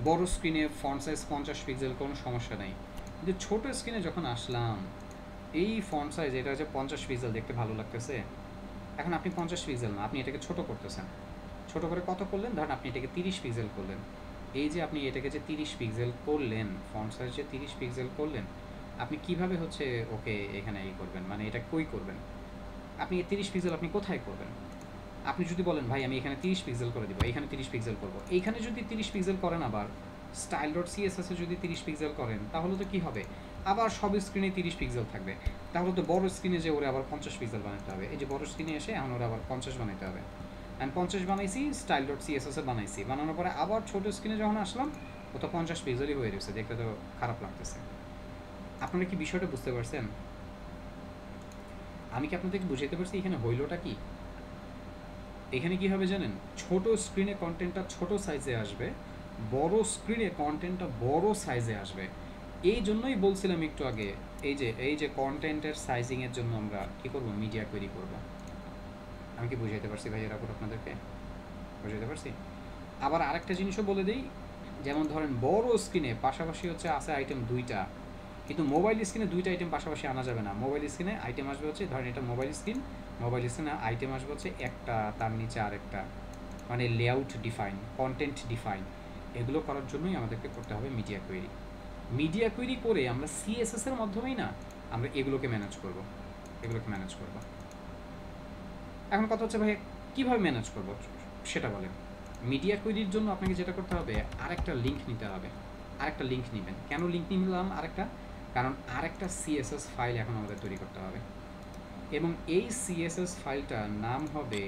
[SPEAKER 1] বড় স্ক্রিনে ফন্ট সাইজ 50 পিক্সেল, কোনো সমস্যা নেই, কিন্তু ছোট স্ক্রিনে যখন আসলাম, এই ফন্ট সাইজ এটা হচ্ছে 50 পিক্সেল, দেখতে ভালো লাগতেছে। এখন আপনি 50 পিক্সেল না, আপনি এটাকে ছোট করতেছেন। ছোট করে কত করলেন? ধরেন আপনি এটাকে 30 পিক্সেল করলেন। এই যে আপনি এটাকে যে 30 পিক্সেল করলেন, ফন্ট সাইজ যে 30 পিক্সেল করলেন, আপনি কিভাবে হচ্ছে ওকে এখানে করবেন, মানে এটা কই করবেন? আপনি 30 পিক্সেল আপনি কোথায় করবেন? আপনি যদি বলেন ভাই আমি এখানে 30 পিক্সেল করে দিব, এখানে 30 পিক্সেল করব, এইখানে যদি 30 পিক্সেল করেন, আবার style.css এ যদি 30 পিক্সেল করেন, তাহলে তো কি হবে? আবার সব স্ক্রিনে 30 পিক্সেল থাকবে। তাহলে তো বড় স্ক্রিনে যে ওরে আবার 50 পিক্সেল বানাতে হবে। এই যে বড় স্ক্রিনে এসে এখন ওরে আবার 50 বানাতে হবে। আমি 50 বানাইছি, style.css এ বানাইছি, বানানোর পরে আবার ছোট স্ক্রিনে যখন আসলাম, ও তো 50 পিক্সেলই হয়ে গেছে, দেখতে তো খারাপ লাগতেছে। আপনারা কি বিষয়টা বুঝতে পারছেন? আমি কি আপনাদেরকে বুঝাইতে পারছি এখানে হইলোটা কি? এখানে কি হবে জানেন? ছোট স্ক্রিনে কন্টেন্টটা ছোট সাইজে আসবে, বড় স্ক্রিনে কন্টেন্টটা বড় সাইজে আসবে। এই জন্যই বলছিলাম একটু আগে, এই যে কন্টেন্টের সাইজিংয়ের জন্য আমরা কি করব? মিডিয়া কোয়েরি করব। আমি কি বুঝাইতে পারছি ভাইয়েরা আপনাদেরকে? বুঝাইতে পারছি? আবার আরেকটা জিনিসও বলে দিই, যেমন ধরেন বড় স্ক্রিনে পাশাপাশি হচ্ছে আছে আইটেম দুইটা, কিন্তু মোবাইল স্ক্রিনে দুইটা আইটেম পাশাপাশি আনা যাবে না। মোবাইল স্ক্রিনে আইটেম আসবে হচ্ছে, ধরেন এটা মোবাইল স্ক্রিন, মোবাইল স্ক্রিনে আইটেম আসবে হচ্ছে একটা, তার নিচে আরেকটা, মানে লেআউট ডিফাইন, কন্টেন্ট ডিফাইন। এগুলো করার জন্যই আমাদেরকে করতে হবে মিডিয়া কোয়েরি। মিডিয়া কোয়েরি করে আমরা সিএসএস এর মাধ্যমেই না আমরা এগুলোকে ম্যানেজ করব, এগুলোকে ম্যানেজ করব। এখন কথা হচ্ছে ভাই কীভাবে ম্যানেজ করব সেটা বলেন। মিডিয়া কোয়েরির জন্য আপনাকে যেটা করতে হবে, আরেকটা লিঙ্ক নিতে হবে। আরেকটা লিঙ্ক নেবেন। কেন লিঙ্ক নিলাম আরেকটা? কারণ আরেকটা সিএসএস ফাইল এখন আমাদের তৈরি করতে হবে, এবং এই সিএসএস ফাইলটার নাম হবে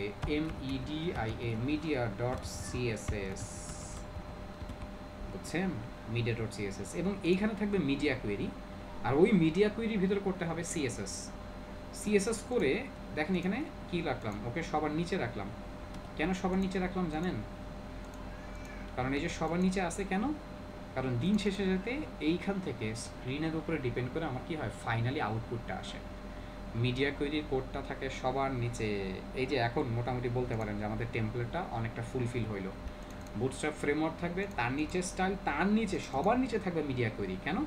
[SPEAKER 1] MEDIA, media.css, বুঝছেন? media.css, এবং এইখানে থাকবে মিডিয়া কোয়েরি, আর ওই মিডিয়া কোয়েরির ভিতরে করতে হবে সিএসএস। সিএসএস করে দেখেন এখানে কি রাখলাম, ওকে সবার নিচে রাখলাম। কেন সবার নিচে রাখলাম জানেন? কারণ এই যে সবার নিচে আছে কেন? কারণ দিন শেষে যাতে এইখান থেকে স্ক্রিনের উপরে ডিপেন্ড করে আমার কি হয়, ফাইনালি আউটপুটটা আসে। মিডিয়া কোয়েরির কোডটা থাকে সবার নিচে। এই যে এখন মোটামুটি বলতে পারেন যে আমাদের টেমপ্লেটটা অনেকটা ফুলফিল হইলো। বুটস্ট্র্যাপ ফ্রেমওয়ার্ক থাকবে, তার নিচে স্টাইল, তার নিচে সবার নিচে থাকবে মিডিয়া কোয়েরি। কেন?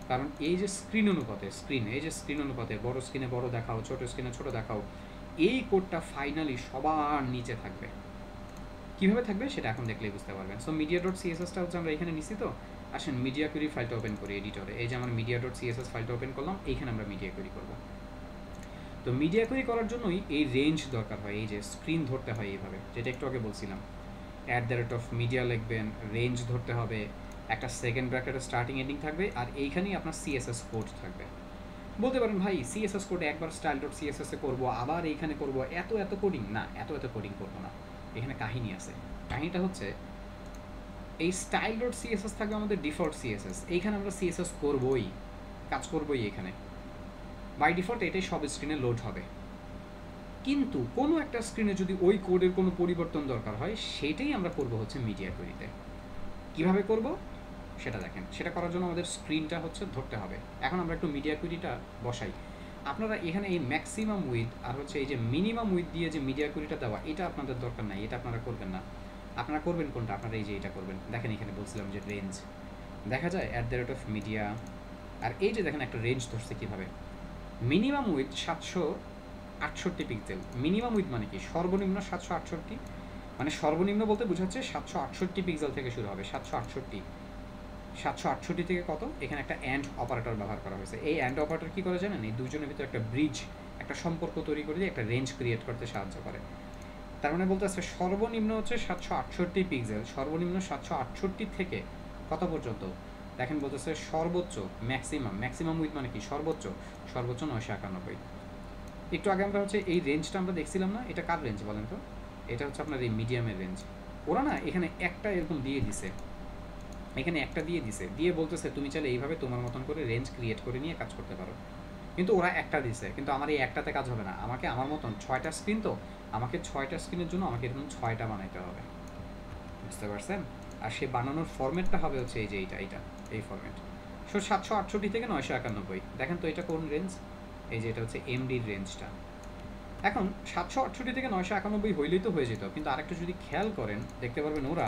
[SPEAKER 1] কারণ এই যে স্ক্রিন অনুপাতে, এই যে স্ক্রিন অনুপাতে বড় স্ক্রিনে বড় দেখাও, ছোট স্ক্রিনে ছোট দেখাও, এই কোডটা ফাইনালি সবার নিচে থাকবে। কীভাবে থাকবে সেটা এখন দেখলেই বুঝতে পারবেন। সো media.cssটা হচ্ছে আমরা এখানে নিছি। তো আসেন মিডিয়া কোয়েরি ফাইলটা ওপেন করি এডিটরে। এই যে আমার media.css ফাইলটা ওপেন করলাম, এইখানে আমরা মিডিয়া কোয়েরি করব। তো মিডিয়া কোয়েরি করার জন্যই এই রেঞ্জ দরকার হয়, এই যে স্ক্রিন ধরতে হয় এইভাবে, যেটা একটু আগে বলছিলাম। @media লিখবেন, রেঞ্জ ধরতে হবে, একটা সেকেন্ড ব্র্যাকেটের স্টার্টিং এন্ডিং থাকবে, আর এইখানেই আপনার সিএসএস কোড থাকবে। বলতে পারেন ভাই সিএসএস কোডে একবার style.css এ করবো, আবার এইখানে করবো, এত কোডিং না, এত কোডিং করবো না। এখানে কাহিনী আছে। কাহিনীটা হচ্ছে এই style.css থাকবে আমাদের ডিফল্ট সিএসএস, এইখানে আমরা সিএসএস করবোই, কাজ করবোই এখানে বাই ডিফল্ট, এটাই সব স্ক্রিনে লোড হবে। কিন্তু কোনো একটা স্ক্রিনে যদি ওই কোডের কোনো পরিবর্তন দরকার হয়, সেটাই আমরা করব হচ্ছে মিডিয়া কোয়েরিতে। কীভাবে করব সেটা দেখেন। সেটা করার জন্য আমাদের স্ক্রিনটা হচ্ছে ধরতে হবে। এখন আমরা একটু মিডিয়া কোয়েরিটা বসাই। আপনারা এখানে এই ম্যাক্সিমাম উইথ আর হচ্ছে এই যে মিনিমাম উইথ দিয়ে যে মিডিয়া কোয়েরিটা দেওয়া, এটা আপনাদের দরকার নাই, এটা আপনারা করবেন না। আপনারা করবেন কোনটা? আপনারা এই যে এটা করবেন। দেখেন এখানে বলছিলাম যে রেঞ্জ দেখা যায় @media, আর এই যে দেখেন একটা রেঞ্জ ধরছে কীভাবে। Minimum with 768 pixel. Minimum with মানে কি? সর্বনিম্ন 768, মানে সর্বনিম্ন বলতে বোঝাচ্ছে 768 পিক্সেল থেকে শুরু হবে। 768 থেকে কত? এখানে একটা অ্যান্ড অপারেটর ব্যবহার করা হয়েছে। এই অ্যান্ড অপারেটর কী করে জানেন? এই দুজনের ভিতরে একটা ব্রিজ, একটা সম্পর্ক তৈরি করে দিয়ে একটা রেঞ্জ ক্রিয়েট করতে সাহায্য করে। তার মানে বলতে আছে সর্বনিম্ন হচ্ছে 768 পিক্সেল, সর্বনিম্ন 768 থেকে কত পর্যন্ত? দেখেন বলতেছে সর্বোচ্চ, ম্যাক্সিমাম উইথ মানে কি? সর্বোচ্চ 991। একটু আগে আমরা হচ্ছে এই রেঞ্জটা আমরা দেখছিলাম না, এটা কার রেঞ্জ বলেন তো? এটা হচ্ছে আপনার এই মিডিয়ামের রেঞ্জ। ওরা না এখানে একটা এরকম দিয়ে দিছে, এখানে একটা দিয়ে দিছে, দিয়ে বলতেছে তুমি চাইলে এইভাবে তোমার মতন করে রেঞ্জ ক্রিয়েট করে নিয়ে কাজ করতে পারো। কিন্তু ওরা একটা দিছে, কিন্তু আমার এই একটাতে কাজ হবে না। আমাকে আমার মতন 6টা স্ক্রিন, তো আমাকে 6টা স্ক্রিনের জন্য আমাকে এরকম 6টা বানাইতে হবে। বুঝতে পারছেন? আর সে বানানোর ফরম্যাটটা হবে হচ্ছে এই যে এইটা এই ফরম্যাট। 768 থেকে 991। দেখেন তো এটা কোন রেঞ্জ? এই যে এটা হচ্ছে এমডির রেঞ্জটা। এখন 768 থেকে 991 হইলেই তো হয়ে যেত, কিন্তু আরেকটা যদি খেয়াল করেন দেখতে পারবেন ওরা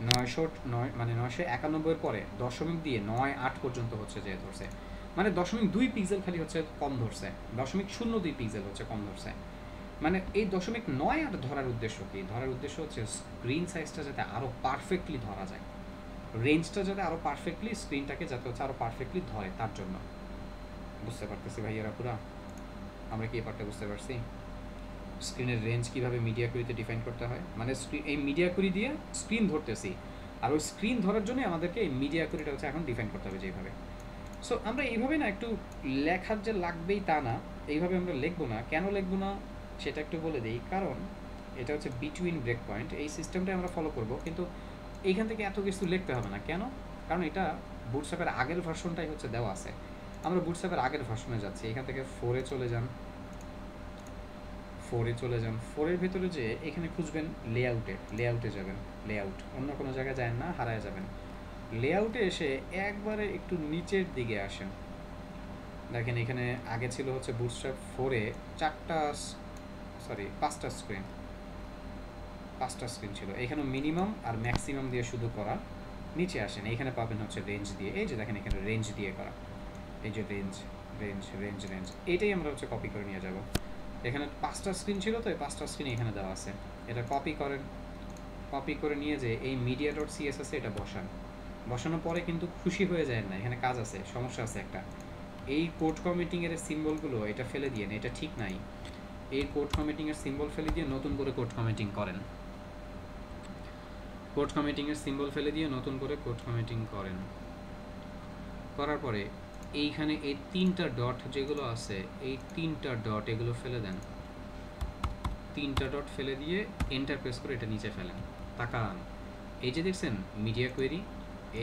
[SPEAKER 1] 991 পরে দশমিক দিয়ে 98 পর্যন্ত হচ্ছে যে ধরছে, মানে 0.2 পিক্সেল খালি হচ্ছে কম ধরছে, 0.02 পিক্সেল হচ্ছে কম ধরছে। মানে এই 0.98 ধরার উদ্দেশ্য কি? ধরার উদ্দেশ্য হচ্ছে স্ক্রিন সাইজটা যাতে আরও পারফেক্টলি ধরা যায়, রেঞ্জটা যাতে আরও পারফেক্টলি স্ক্রিনটাকে যাতে হচ্ছে আরও পারফেক্টলি ধরে, তার জন্য। বুঝতে পারতেছি ভাইয়ারা পুরা? আমরা কি এই পার্টটা বুঝতে পারছি? স্ক্রিনের রেঞ্জ কীভাবে মিডিয়া কোয়েরিতে ডিফাইন করতে হয়, মানে এই মিডিয়া কোয়েরি দিয়ে স্ক্রিন ধরতেছি, আর ওই স্ক্রিন ধরার জন্য আমাদেরকে এই মিডিয়া কোয়েরিটা হচ্ছে এখন ডিফাইন করতে হবে যেভাবে। সো আমরা এইভাবে না একটু লেখার যে লাগবেই তা না, এইভাবে আমরা লিখবো না। কেন লিখবো না সেটা একটু বলে দিই। কারণ এটা হচ্ছে বিটুইন ব্রেক পয়েন্ট, এই সিস্টেমটাই আমরা ফলো করব, কিন্তু এইখান থেকে এত কিছু লিখতে হবে না। কেন? কারণ এটা বুটস্ট্র্যাপের আগের ভার্সনটাই হচ্ছে দেওয়া আছে। আমরা বুটস্ট্র্যাপের আগের ভার্সনে যাচ্ছি। এখান থেকে 4-এ চলে যান, 4-এর ভিতরে যে এখানে খুঁজবেন লেআউটে যাবেন, লেআউট, অন্য কোনো জায়গায় যায় না, হারায় যাবেন। লেআউটে এসে একবারে একটু নিচের দিকে আসেন। দেখেন এখানে আগে ছিল হচ্ছে বুটস্ট্র্যাপ 4-এ 5টা স্ক্রিন ছিল। এখানে মিনিমাম আর ম্যাক্সিমাম দিয়ে শুধু করা, নিচে আসেন, এইখানে পাবেন হচ্ছে রেঞ্জ দিয়ে, এই যে দেখেন এখানে রেঞ্জ দিয়ে করা, এই যে রেঞ্জ রেঞ্জ রেঞ্জ রেঞ্জ, এটাই আমরা হচ্ছে কপি করে নিয়ে যাব। এখানে 5টা স্ক্রিন ছিল, তো এই 5টা স্ক্রিন এখানে দেওয়া আছে, এটা কপি করেন। কপি করে নিয়ে যে এই মিডিয়া ডট সিএসএস এটা বসান। বসানোর পরে কিন্তু খুশি হয়ে যায় না, এখানে কাজ আছে, সমস্যা আছে একটা। এই কোড কমিটিংয়ের সিম্বলগুলো এটা ফেলে দিয়ে, এটা ঠিক নাই। এই কোড কমিটিংয়ের সিম্বল ফেলে দিয়ে নতুন করে কোড কমিটিং করেন। কোড কমিটিংয়ের সিম্বল ফেলে দিয়ে নতুন করে কোড কমিটিং করেন। করার পরে এইখানে এই 3টা ডট যেগুলো আছে, এই 3টা ডট এগুলো ফেলে দেন। 3টা ডট ফেলে দিয়ে এন্টার প্রেস করে এটা নিচে ফেলেন। তাকান, এই যে দেখছেন মিডিয়া কোয়েরি,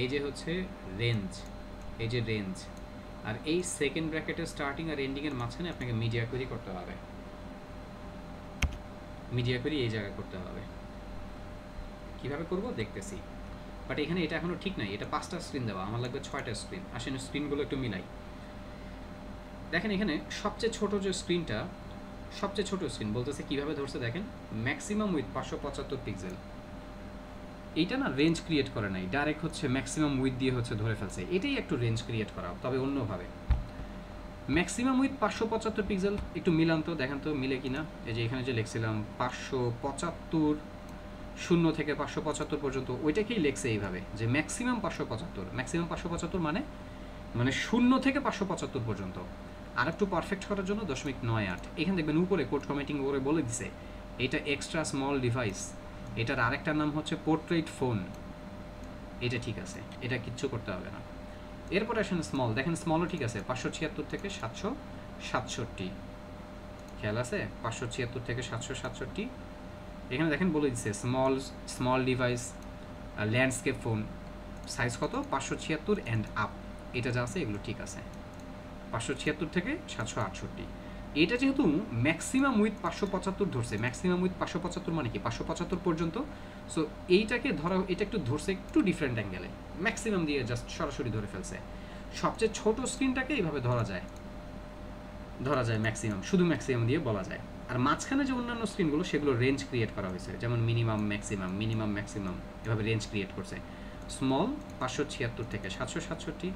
[SPEAKER 1] এই যে হচ্ছে রেঞ্জ, এই যে রেঞ্জ, আর এই সেকেন্ড ব্র্যাকেটের স্টার্টিং আর এন্ডিংয়ের মাঝখানে আপনাকে মিডিয়া কোয়েরি করতে হবে। মিডিয়া কোয়েরি এই জায়গায় করতে হবে। কীভাবে করব দেখতেছি, বাট এখানে এটা এখনও ঠিক নাই, এটা 5টা স্ক্রিন দেওয়া, আমার লাগবে 6টা স্ক্রিন। আসেন স্ক্রিনগুলো একটু মিলাই। দেখেন এখানে সবচেয়ে ছোট যে স্ক্রিনটা, সবচেয়ে ছোট স্ক্রিন বলতেছে কীভাবে ধরছে দেখেন, ম্যাক্সিমাম উইথ 575 পিক্সেল। এইটা না রেঞ্জ ক্রিয়েট করে নাই, ডাইরেক্ট হচ্ছে ম্যাক্সিমাম উইথ দিয়ে হচ্ছে ধরে ফেলছে। এটাই একটু রেঞ্জ ক্রিয়েট করা, তবে অন্যভাবে। ম্যাক্সিমাম উইথ 575 পিক্সেল, একটু মিলান তো, দেখেন তো মিলে কিনা। এই যে এখানে যে লিখছিলাম 575, 0 থেকে 575 পর্যন্ত, ওইটাকেই লেখছে এইভাবে যে ম্যাক্সিমাম 575। ম্যাক্সিমাম 575 মানে 0 থেকে 575 পর্যন্ত। আর একটু পারফেক্ট করার জন্য 0.98। এখানে দেখবেন উপরে কোড কমিটিং করে বলে দিছে এটা এক্সট্রা স্মল ডিভাইস, এটার আরেকটার নাম হচ্ছে পোর্ট্রেট ফোন। এটা ঠিক আছে, এটা কিচ্ছু করতে হবে না। এরপরে আসেন স্মল, দেখেন স্মলও ঠিক আছে, 576 থেকে 767, খেয়াল আছে 576 থেকে 767। এখানে দেখেন বলে দিচ্ছে small device landscape phone, size কত 576 অ্যান্ড আপ, এটা যা আছে এগুলো ঠিক আছে। 576 থেকে 768, এটা যেহেতু ম্যাক্সিমাম উইথ 575 ধরছে, ম্যাক্সিমাম উইথ 575 মানে কি 575 পর্যন্ত। সো এইটাকে ধরা, এটা একটু ধরছে একটু ডিফারেন্ট অ্যাঙ্গেলে, ম্যাক্সিমাম দিয়ে জাস্ট সরাসরি ধরে ফেলছে। সবচেয়ে ছোট স্ক্রিনটাকে এইভাবে ধরা যায় ম্যাক্সিমাম, শুধু ম্যাক্সিমাম দিয়ে বলা যায়। আর মাঝখানে যে অন্যান্য স্ক্রিনগুলো সেগুলো রেঞ্জ ক্রিয়েট করা হয়েছে, যেমন মিনিমাম ম্যাক্সিমাম এভাবে রেঞ্জ ক্রিয়েট করছে। স্মল 576 থেকে 767,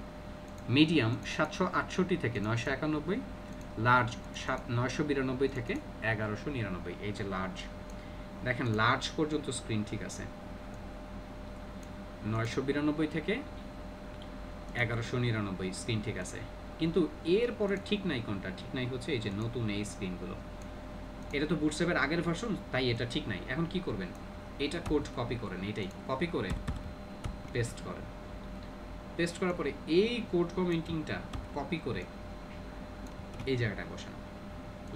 [SPEAKER 1] মিডিয়াম 768 থেকে 991, লার্জ 992 থেকে 1199। এই যে লার্জ, দেখেন লার্জ পর্যন্ত স্ক্রিন ঠিক আছে, 992 থেকে 1199 স্ক্রিন ঠিক আছে। কিন্তু এরপরে ঠিক নাই কোনটা, ঠিক নাই হচ্ছে এই যে নতুন এই স্ক্রিনগুলো। এটা তো বুটস্ট্র্যাপের আগের ভার্সন, তাই এটা ঠিক নাই। এখন কি করবেন, এটা কোড কপি করেন, এটাই কপি করে পেস্ট করেন। পেস্ট করার পরে এই কোড কমেন্টিংটা কপি করে এই জায়গাটায় বসান।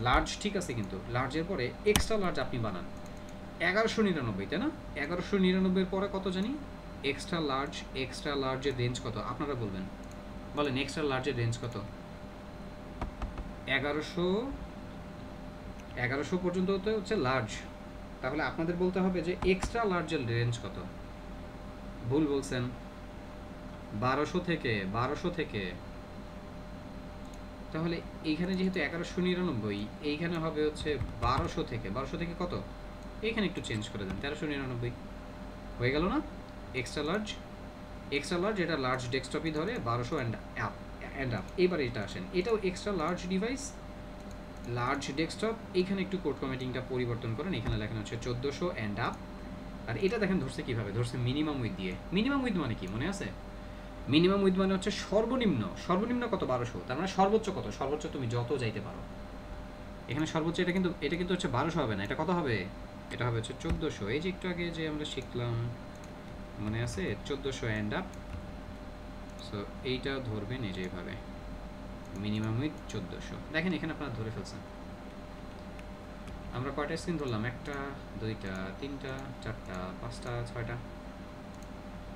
[SPEAKER 1] লার্জ ঠিক আছে, কিন্তু লার্জের পরে এক্সট্রা লার্জ আপনি বানান 1199, তাই না? 1199 পরে কত জানি, এক্সট্রা লার্জের রেঞ্জ কত আপনারা বলবেন, বলেন এক্সট্রা লার্জের রেঞ্জ কত? 1100 পর্যন্ত হচ্ছে লার্জ। তাহলে আপনাদের বলতে হবে যে এক্সট্রা লার্জের রেঞ্জ কত। ভুল বলছেন, 1200 থেকে। তাহলে এইখানে যেহেতু 1199, এইখানে হবে হচ্ছে 1200 থেকে কত, এইখানে একটু চেঞ্জ করে দেন, 1399 হয়ে গেল না? এক্সট্রা লার্জ এটা লার্জ ডেস্কটপই ধরে, 1200 অ্যান্ড আপ। এবারে এটা আসেন, এটাও extra large device, large desktop. এইখানে একটু কোড কমেন্টিংটা পরিবর্তন করেন, এখানে লেখা হচ্ছে 1400 অ্যান্ড আপ। আর এটা দেখেন ধরছে কীভাবে, ধরছে মিনিমাম উইথ দিয়ে। মিনিমাম উইথ মানে কি মনে আছে? মিনিমাম উইথ মানে হচ্ছে সর্বনিম্ন কত, 1200। তার মানে সর্বোচ্চ কত, সর্বোচ্চ তুমি যত যাইতে পারো। এখানে সর্বোচ্চ এটা কিন্তু হচ্ছে 1200 হবে না, এটা কত হবে, এটা হবে হচ্ছে 1400। এই যে একটু আগে যে আমরা শিখলাম মনে আছে, 1400 অ্যান্ড আপ। সো এইটা ধরবেন এই যে এইভাবে, মিনিমাম উইথ 1400। দেখেন এখানে আপনারা ধরে ফেলছেন। আমরা কয়টা স্ক্রিন ধরলাম, 1টা 2টা 3টা 4টা 5টা 6টা,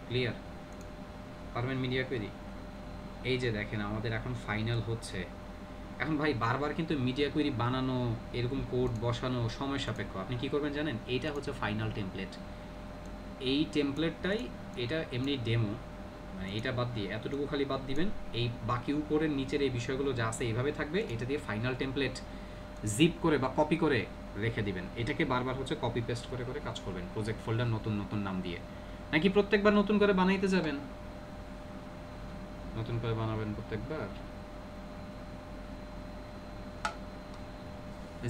[SPEAKER 1] ক্লিয়ার? পারবেন মিডিয়া কোয়েরি? এই যে দেখেন আমাদের এখন ফাইনাল হচ্ছে। এখন ভাই বারবার কিন্তু মিডিয়া কোয়েরি বানানো, এরকম কোড বসানো সময় সাপেক্ষ। আপনি কি করবেন জানেন, এইটা হচ্ছে ফাইনাল টেমপ্লেট। এই টেমপ্লেটটাই, এটা এমনি ডেমো, মানে এটা বাদ দিয়ে এতটুকু খালি বাদ দিবেন, এই বাকি উপরের নিচের এই বিষয়গুলো যা আছে এইভাবে থাকবে। এটা দিয়ে ফাইনাল টেমপ্লেট জিপ করে বা কপি করে রেখে দিবেন। এটাকে বারবার হচ্ছে কপি পেস্ট করে কাজ করবেন, প্রজেক্ট ফোল্ডার নতুন নাম দিয়ে। নাকি প্রত্যেকবার নতুন করে বানাইতে যাবেন? নতুন করে বানাবেন প্রত্যেকবার?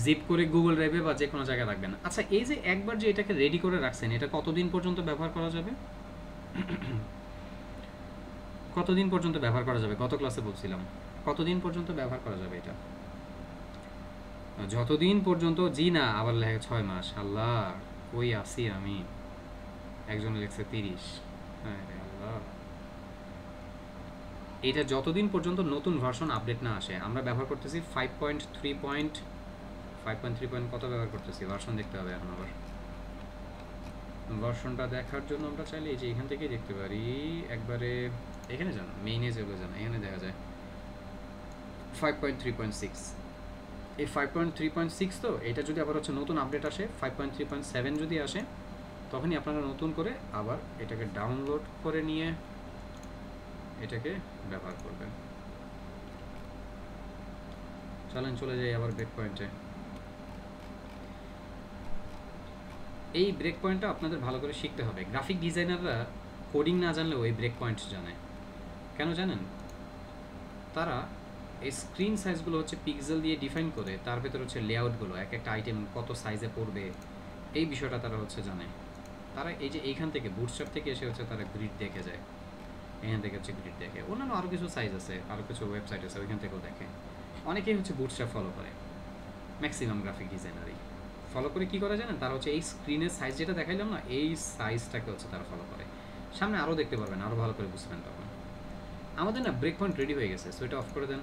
[SPEAKER 1] জিপ করে গুগল ড্রাইভে বা যে কোনো জায়গায় রাখবেন। আচ্ছা, এই যে একবার যে এটাকে রেডি করে রাখছেন, এটা কতদিন পর্যন্ত ব্যবহার করা যাবে? কতদিন পর্যন্ত ব্যবহার করা যাবে? গত ক্লাসে বলছিলাম কতদিন পর্যন্ত ব্যবহার করা যাবে এটা? যতদিন পর্যন্ত, জি না, আবার লেখে 6 মাস। আল্লাহ, কই আসি আমি? একজনে লিখছে 30। হ্যাঁ রে আল্লাহ। এটা যতদিন পর্যন্ত নতুন ভার্সন আপডেট না আসে। আমরা ব্যবহার করতেছি 5.3 কত ব্যবহার করতেছি? ভার্সন দেখতে হবে এখন আবার। ভার্সনটা দেখার জন্য আমরা চাইলে এই যে এখান থেকেই দেখতে পারি। একবারে এখানে যান, মেইনে চলে যান, এখানে দেখা যায় 5.3.6। এই 5.3.6 তো এটা যদি আবার হচ্ছে নতুন আপডেট আসে 5.3.7 যদি আসে, তখনই আপনারা নতুন করে আবার এটাকে ডাউনলোড করে নিয়ে এটাকে ব্যবহার করবেন। চলেন চলে যাই আবার ব্রেক পয়েন্টে। এই ব্রেক পয়েন্টটা আপনাদের ভালো করে শিখতে হবে। গ্রাফিক ডিজাইনাররা কোডিং না জানলেও এই ব্রেক পয়েন্ট জানে। কেন জানেন? তারা এই স্ক্রিন সাইজগুলো হচ্ছে পিক্সেল দিয়ে ডিফাইন করে, তার ভেতর হচ্ছে লেআউটগুলো, এক একটা আইটেম কত সাইজে পড়বে এই বিষয়টা তারা হচ্ছে জানে। তারা এই যে এইখান থেকে বুটস্ট্র্যাপ থেকে এসে হচ্ছে তারা গ্রিড দেখে যায়, এখান থেকে হচ্ছে গ্রিড দেখে। অন্যান্য আরও কিছু সাইজ আছে, আরও কিছু ওয়েবসাইট আছে, ওইখান থেকেও দেখে। অনেকেই হচ্ছে বুটস্ট্র্যাপ ফলো করে, ম্যাক্সিমাম গ্রাফিক ডিজাইনারই ফলো করে। কী করে জানেন? তারা হচ্ছে এই স্ক্রিনের সাইজ যেটা দেখাইলাম না, এই সাইজটাকে হচ্ছে তারা ফলো করে। সামনে আরও দেখতে পারবেন, আরও ভালো করে বুঝবেন তখন। আমাদের না ব্রেক পয়েন্ট রেডি হয়ে গেছে, সো এটা অফ করে দেন।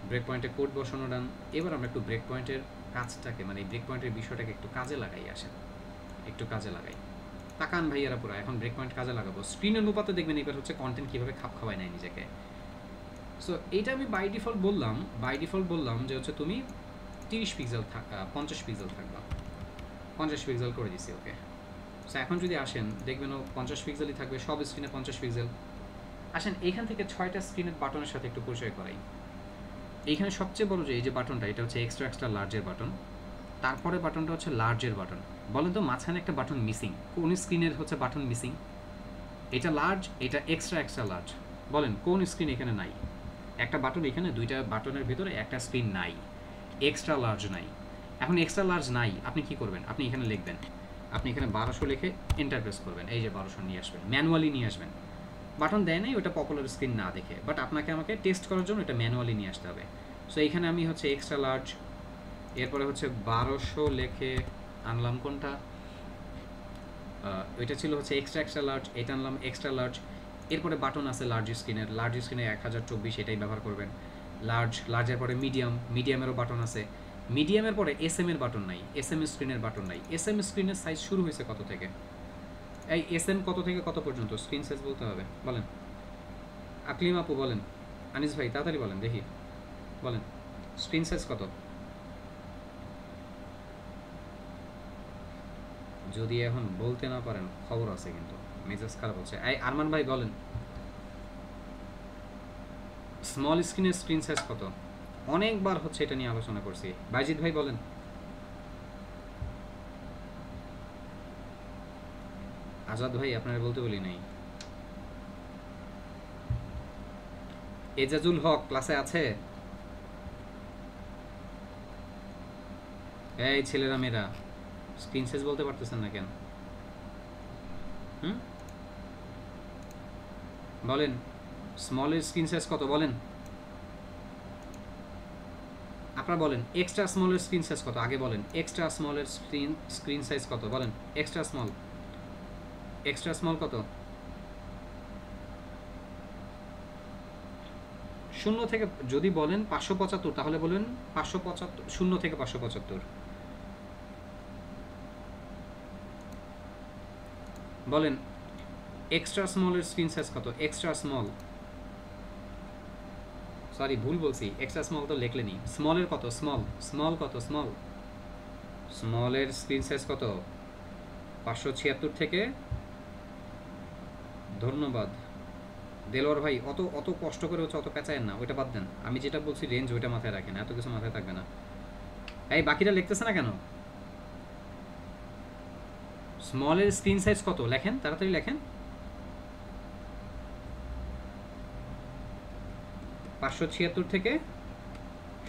[SPEAKER 1] ব্রেক পয়েন্টে কোড বসানো ডান। এবার আমরা একটু ব্রেক পয়েন্টের কাজটাকে, মানে এই ব্রেক পয়েন্টের বিষয়টাকে একটু কাজে লাগাই। আসেন একটু কাজে লাগাই। তাকান ভাইয়ারা পুরো, এখন ব্রেক পয়েন্ট কাজে লাগাবো। স্ক্রিন অনুপাতে দেখবেন এবার হচ্ছে কন্টেন্ট কীভাবে খাপ খাওয়ায় নেয় নিজেকে। সো এইটা আমি বাই ডিফল্ট বললাম যে হচ্ছে তুমি 30 পিক্সেল 50 পিক্সেল থাকবা, 50 পিক্সেল করে দিছি। ওকে, সো এখন যদি আসেন দেখবেন ও 50 পিক্সেলই থাকবে, সব স্ক্রিনে 50 পিক্সেল। আসেন এইখান থেকে 6টা স্ক্রিনের বাটনের সাথে একটু পরিচয় করাই। এইখানে সবচেয়ে বড় যে এই যে বাটনটা, এটা হচ্ছে এক্সট্রা লার্জের বাটন। তারপরে বাটনটা হচ্ছে লার্জের বাটন। বলেন তো মাঝখানে একটা বাটন মিসিং, কোন স্ক্রিনের হচ্ছে বাটন মিসিং? এটা লার্জ, এটা এক্সট্রা লার্জ। বলেন কোন স্ক্রিন এখানে নাই? একটা বাটন এখানে, দুইটা বাটনের ভিতরে একটা স্ক্রিন নাই, এক্সট্রা লার্জ নাই। এখন এক্সট্রা লার্জ নাই, আপনি কি করবেন? আপনি এখানে লিখবেন, আপনি এখানে 1200 লিখে এন্টার প্রেস করবেন। এই যে 1200 নিয়ে আসবেন, ম্যানুয়ালি নিয়ে আসবেন। বাটন দেয় নাই ওটা পপুলার স্ক্রিন না দেখে, বাট আপনাকে আমাকে টেস্ট করার জন্য এটা ম্যানুয়ালি নিয়ে আসতে হবে। সো এইখানে আমি হচ্ছে এক্সট্রা লার্জ, এরপরে হচ্ছে 1200 লিখে আনলাম কোনটা, ওইটা ছিল হচ্ছে এক্সট্রা লার্জ, এটা আনলাম এক্সট্রা লার্জ। এরপরে বাটন আছে লার্জ স্ক্রিনের 1024, এটাই ব্যবহার করবেন। লার্জের পরে মিডিয়ামেরও বাটন আছে। মিডিয়ামের পরে এসএম এর বাটন নাই, এসএম স্ক্রিনের বাটন নাই। এসএম স্ক্রিনের সাইজ শুরু হয়েছে কত থেকে? এই এসএম কত থেকে কত পর্যন্ত স্ক্রিন সাইজ বলতে হবে, বলেন। আকলিম আপু বলেন, আনিস ভাই তাড়াতাড়ি বলেন দেখি, বলেন স্ক্রিন সাইজ কত? যদি এখন বলতে না পারেন খবর আছে, কিন্তু মেজাজ খারাপ হচ্ছে। এই আরমান ভাই বলেন স্মল স্ক্রিনের স্ক্রিন সাইজ কত? অনেকবার হচ্ছে এটা নিয়ে আলোচনা করছি। বাইজিৎ ভাই বলেন। আজাদ ভাই আপনারা বলতে বলি নাই। এজাজুল হক ক্লাসে আছে? এই ছেলেরা মেয়েরা স্ক্রিন সাইজ বলতে পারতেছেন না কেন? বলেন স্মলের স্ক্রিন সাইজ কত বলেন, আপনারা বলেন। এক্সট্রা স্মলের স্ক্রিন সাইজ কত আগে বলেন। এক্সট্রা স্মলের স্ক্রিন সাইজ কত বলেন। এক্সট্রা স্মল কত? 0 থেকে যদি বলেন 575, তাহলে বলেন 575, 0 থেকে 575 বলেন। এক্সট্রা স্মলের স্ক্রিন সাইজ কত? এক্সট্রা স্মল, সরি ভুল বলছি, এক্সট্রা স্মল তো লেখলেনি। স্মলের কত? স্মল কত? স্মলের স্ক্রিন সাইজ কত? 576 থেকে। ধন্যবাদ দেলোয়ার ভাই। অত কষ্ট করে হচ্ছে অত পেঁচায়েন না, ওইটা বাদ দেন। আমি যেটা বলছি রেঞ্জ, ওইটা মাথায় রাখেন, এত কিছু মাথায় থাকবে না। এই বাকিটা লিখতেছে না কেন? স্মলের স্ক্রিন সাইজ কত লেখেন, তাড়াতাড়ি লেখেন। 576 থেকে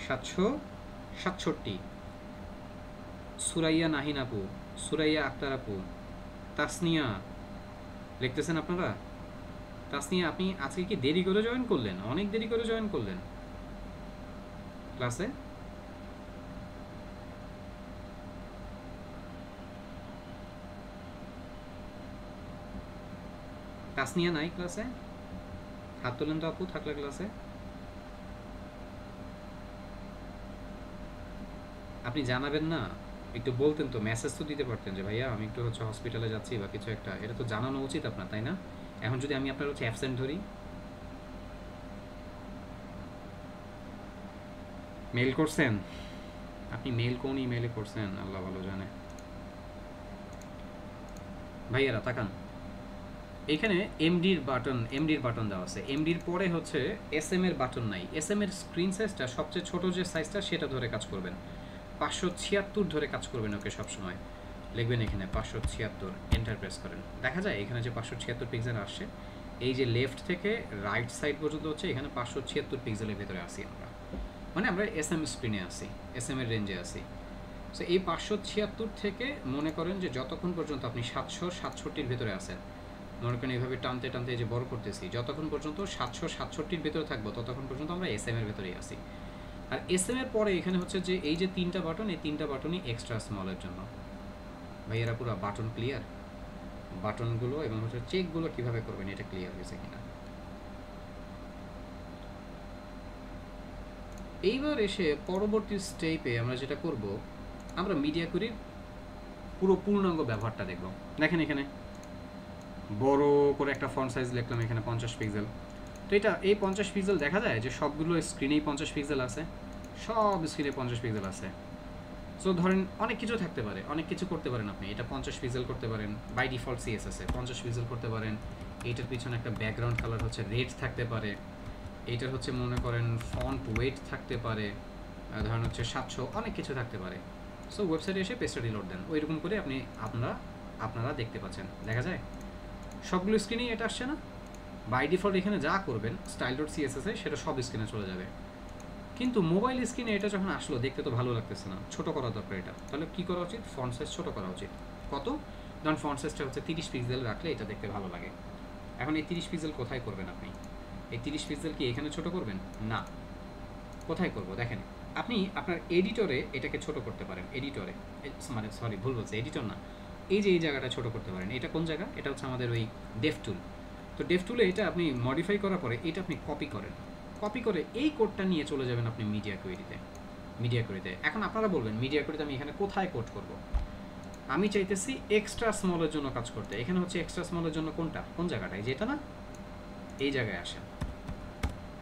[SPEAKER 1] 767। সুরাইয়া নাহিন আপু, সুরাইয়া আক্তার আপু, তাসনিয়া লিখতেছেন আপনারা? তাসনিয়া আপনি আজকে কি দেরি করে জয়েন করলেন? অনেক দেরি করে জয়েন করলেন ক্লাসে। তাসনিয়া নাই ক্লাসে? হাত তোলেন তো আপু থাকলে ক্লাসে। আপনি জানাবেন না, একটু বলতেন তো, মেসেজ তো দিতে পারতেন যে ভাইয়া আমি একটু হচ্ছে হসপিটালে যাচ্ছি বা কিছু একটা, এটা তো জানানো উচিত আপনার, তাই না? এখন যদি আমি আপনার হচ্ছে অ্যাবসেন্ট ধরি, মেল করছেন আপনি, মেল কোন ইমেলে করছেন আল্লাহ ভালো জানে। ভাইয়ারা তাকান, এখানে এমডির বাটন দেওয়া আছে, এমডির পরে হচ্ছে এসএম এর বাটন নাই। এসএম এর স্ক্রিন সাইজটা সবচেয়ে ছোট যে সাইজটা সেটা ধরে কাজ করবেন, 576 ধরে কাজ করবেন ওকে সবসময়। লিখবেন এখানে 576, এন্টার প্রেস করেন, দেখা যায় এখানে যে 576 পিক্সেল আসছে, এই যে লেফট থেকে রাইট সাইড পর্যন্ত হচ্ছে এখানে 576 পিক্সেলের ভিতরে আসি আমরা, মানে আমরা এসএম স্ক্রিনে আসি, এসএম এর রেঞ্জে আসি। সো এই 576 থেকে মনে করেন যে যতক্ষণ পর্যন্ত আপনি 767-র ভিতরে আসেন, মনে করেন এইভাবে টানতে টানতে যে বড় করতেছি, যতক্ষণ পর্যন্ত 767-র ভিতরে থাকবো ততক্ষণ পর্যন্ত আমরা এসএম এর ভিতরেই আসি। আর এসএম এর পরে এখানে হচ্ছে যে এই যে 3টা বাটন, এই 3টা বাটনই এক্সট্রা স্মলের জন্য। ভাইয়েরা পুরো বাটন ক্লিয়ার? বাটনগুলো এবং হচ্ছে চেকগুলো কীভাবে করবেন এটা ক্লিয়ার হয়েছে কিনা। এইবার এসে পরবর্তী স্টেপে আমরা যেটা করব, আমরা মিডিয়া কুইরির পুরো পূর্ণাঙ্গ ব্যবহারটা দেখব। দেখেন এখানে বড় করে একটা ফন্ট সাইজ লিখলাম এখানে 50 পিক্সেল। তো এটা এই 50 পিক্সেল দেখা যায় যে সবগুলো স্ক্রিনেই 50 পিক্সেল আছে, সব স্ক্রিনে 50 পিক্সেল আছে। সো ধরেন অনেক কিছু থাকতে পারে, অনেক কিছু করতে পারেন আপনি, এটা 50 পিক্সেল করতে পারেন, বাই ডিফল্ট সিএসএসে 50 পিক্সেল করতে পারেন। এইটার পিছনে একটা ব্যাকগ্রাউন্ড কালার হচ্ছে রেড থাকতে পারে, এইটার হচ্ছে মনে করেন ফন্ট ওয়েট থাকতে পারে, ধরেন হচ্ছে 700, অনেক কিছু থাকতে পারে। সো ওয়েবসাইটে এসে পেজটা রিলোড দেন, ওইরকম করে আপনারা দেখতে পাচ্ছেন, দেখা যায় সবগুলো স্ক্রিনেই এটা আসছে না। বাই ডিফল্ট এখানে যা করবেন style.css এ সেটা সব স্ক্রিনে চলে যাবে, কিন্তু মোবাইল স্ক্রিনে এটা যখন আসলো দেখতে তো ভালো লাগতেছে না, ছোট করা দরকার এটা। তাহলে কী করা উচিত? ফন্ট সাইজ ছোটো করা উচিত। কত? ধরুন ফন্ট সাইজটা হচ্ছে 30 পিক্সেল রাখলে এটা দেখতে ভালো লাগে। এখন এই 30 পিক্সেল কোথায় করবেন আপনি? এই 30 পিক্সেল কি এখানে ছোট করবেন? না। কোথায় করব? দেখেন আপনি আপনার এডিটরে এটাকে ছোট করতে পারেন, এডিটরে, মানে সরি ভুল বলছে, এডিটর না, এই যে এই জায়গাটা ছোট করতে পারেন। এটা কোন জায়গা? এটা হচ্ছে আমাদের ওই ডেভ টুল। তো ডেভ টুলে এটা আপনি মডিফাই করার পরে এটা আপনি কপি করেন, কপি করে এই কোডটা নিয়ে চলে যাবেন আপনি মিডিয়া কুইরিতে। এখন আপনারা বলবেন মিডিয়া কুইরিতে আমি এখানে কোথায় কোড করব? আমি চাইতেছি এক্সট্রা স্মলের জন্য কাজ করতে। এখানে হচ্ছে এক্সট্রা স্মলের জন্য কোনটা, কোন জায়গাটায়, যেটা না এই জায়গায় আসেন,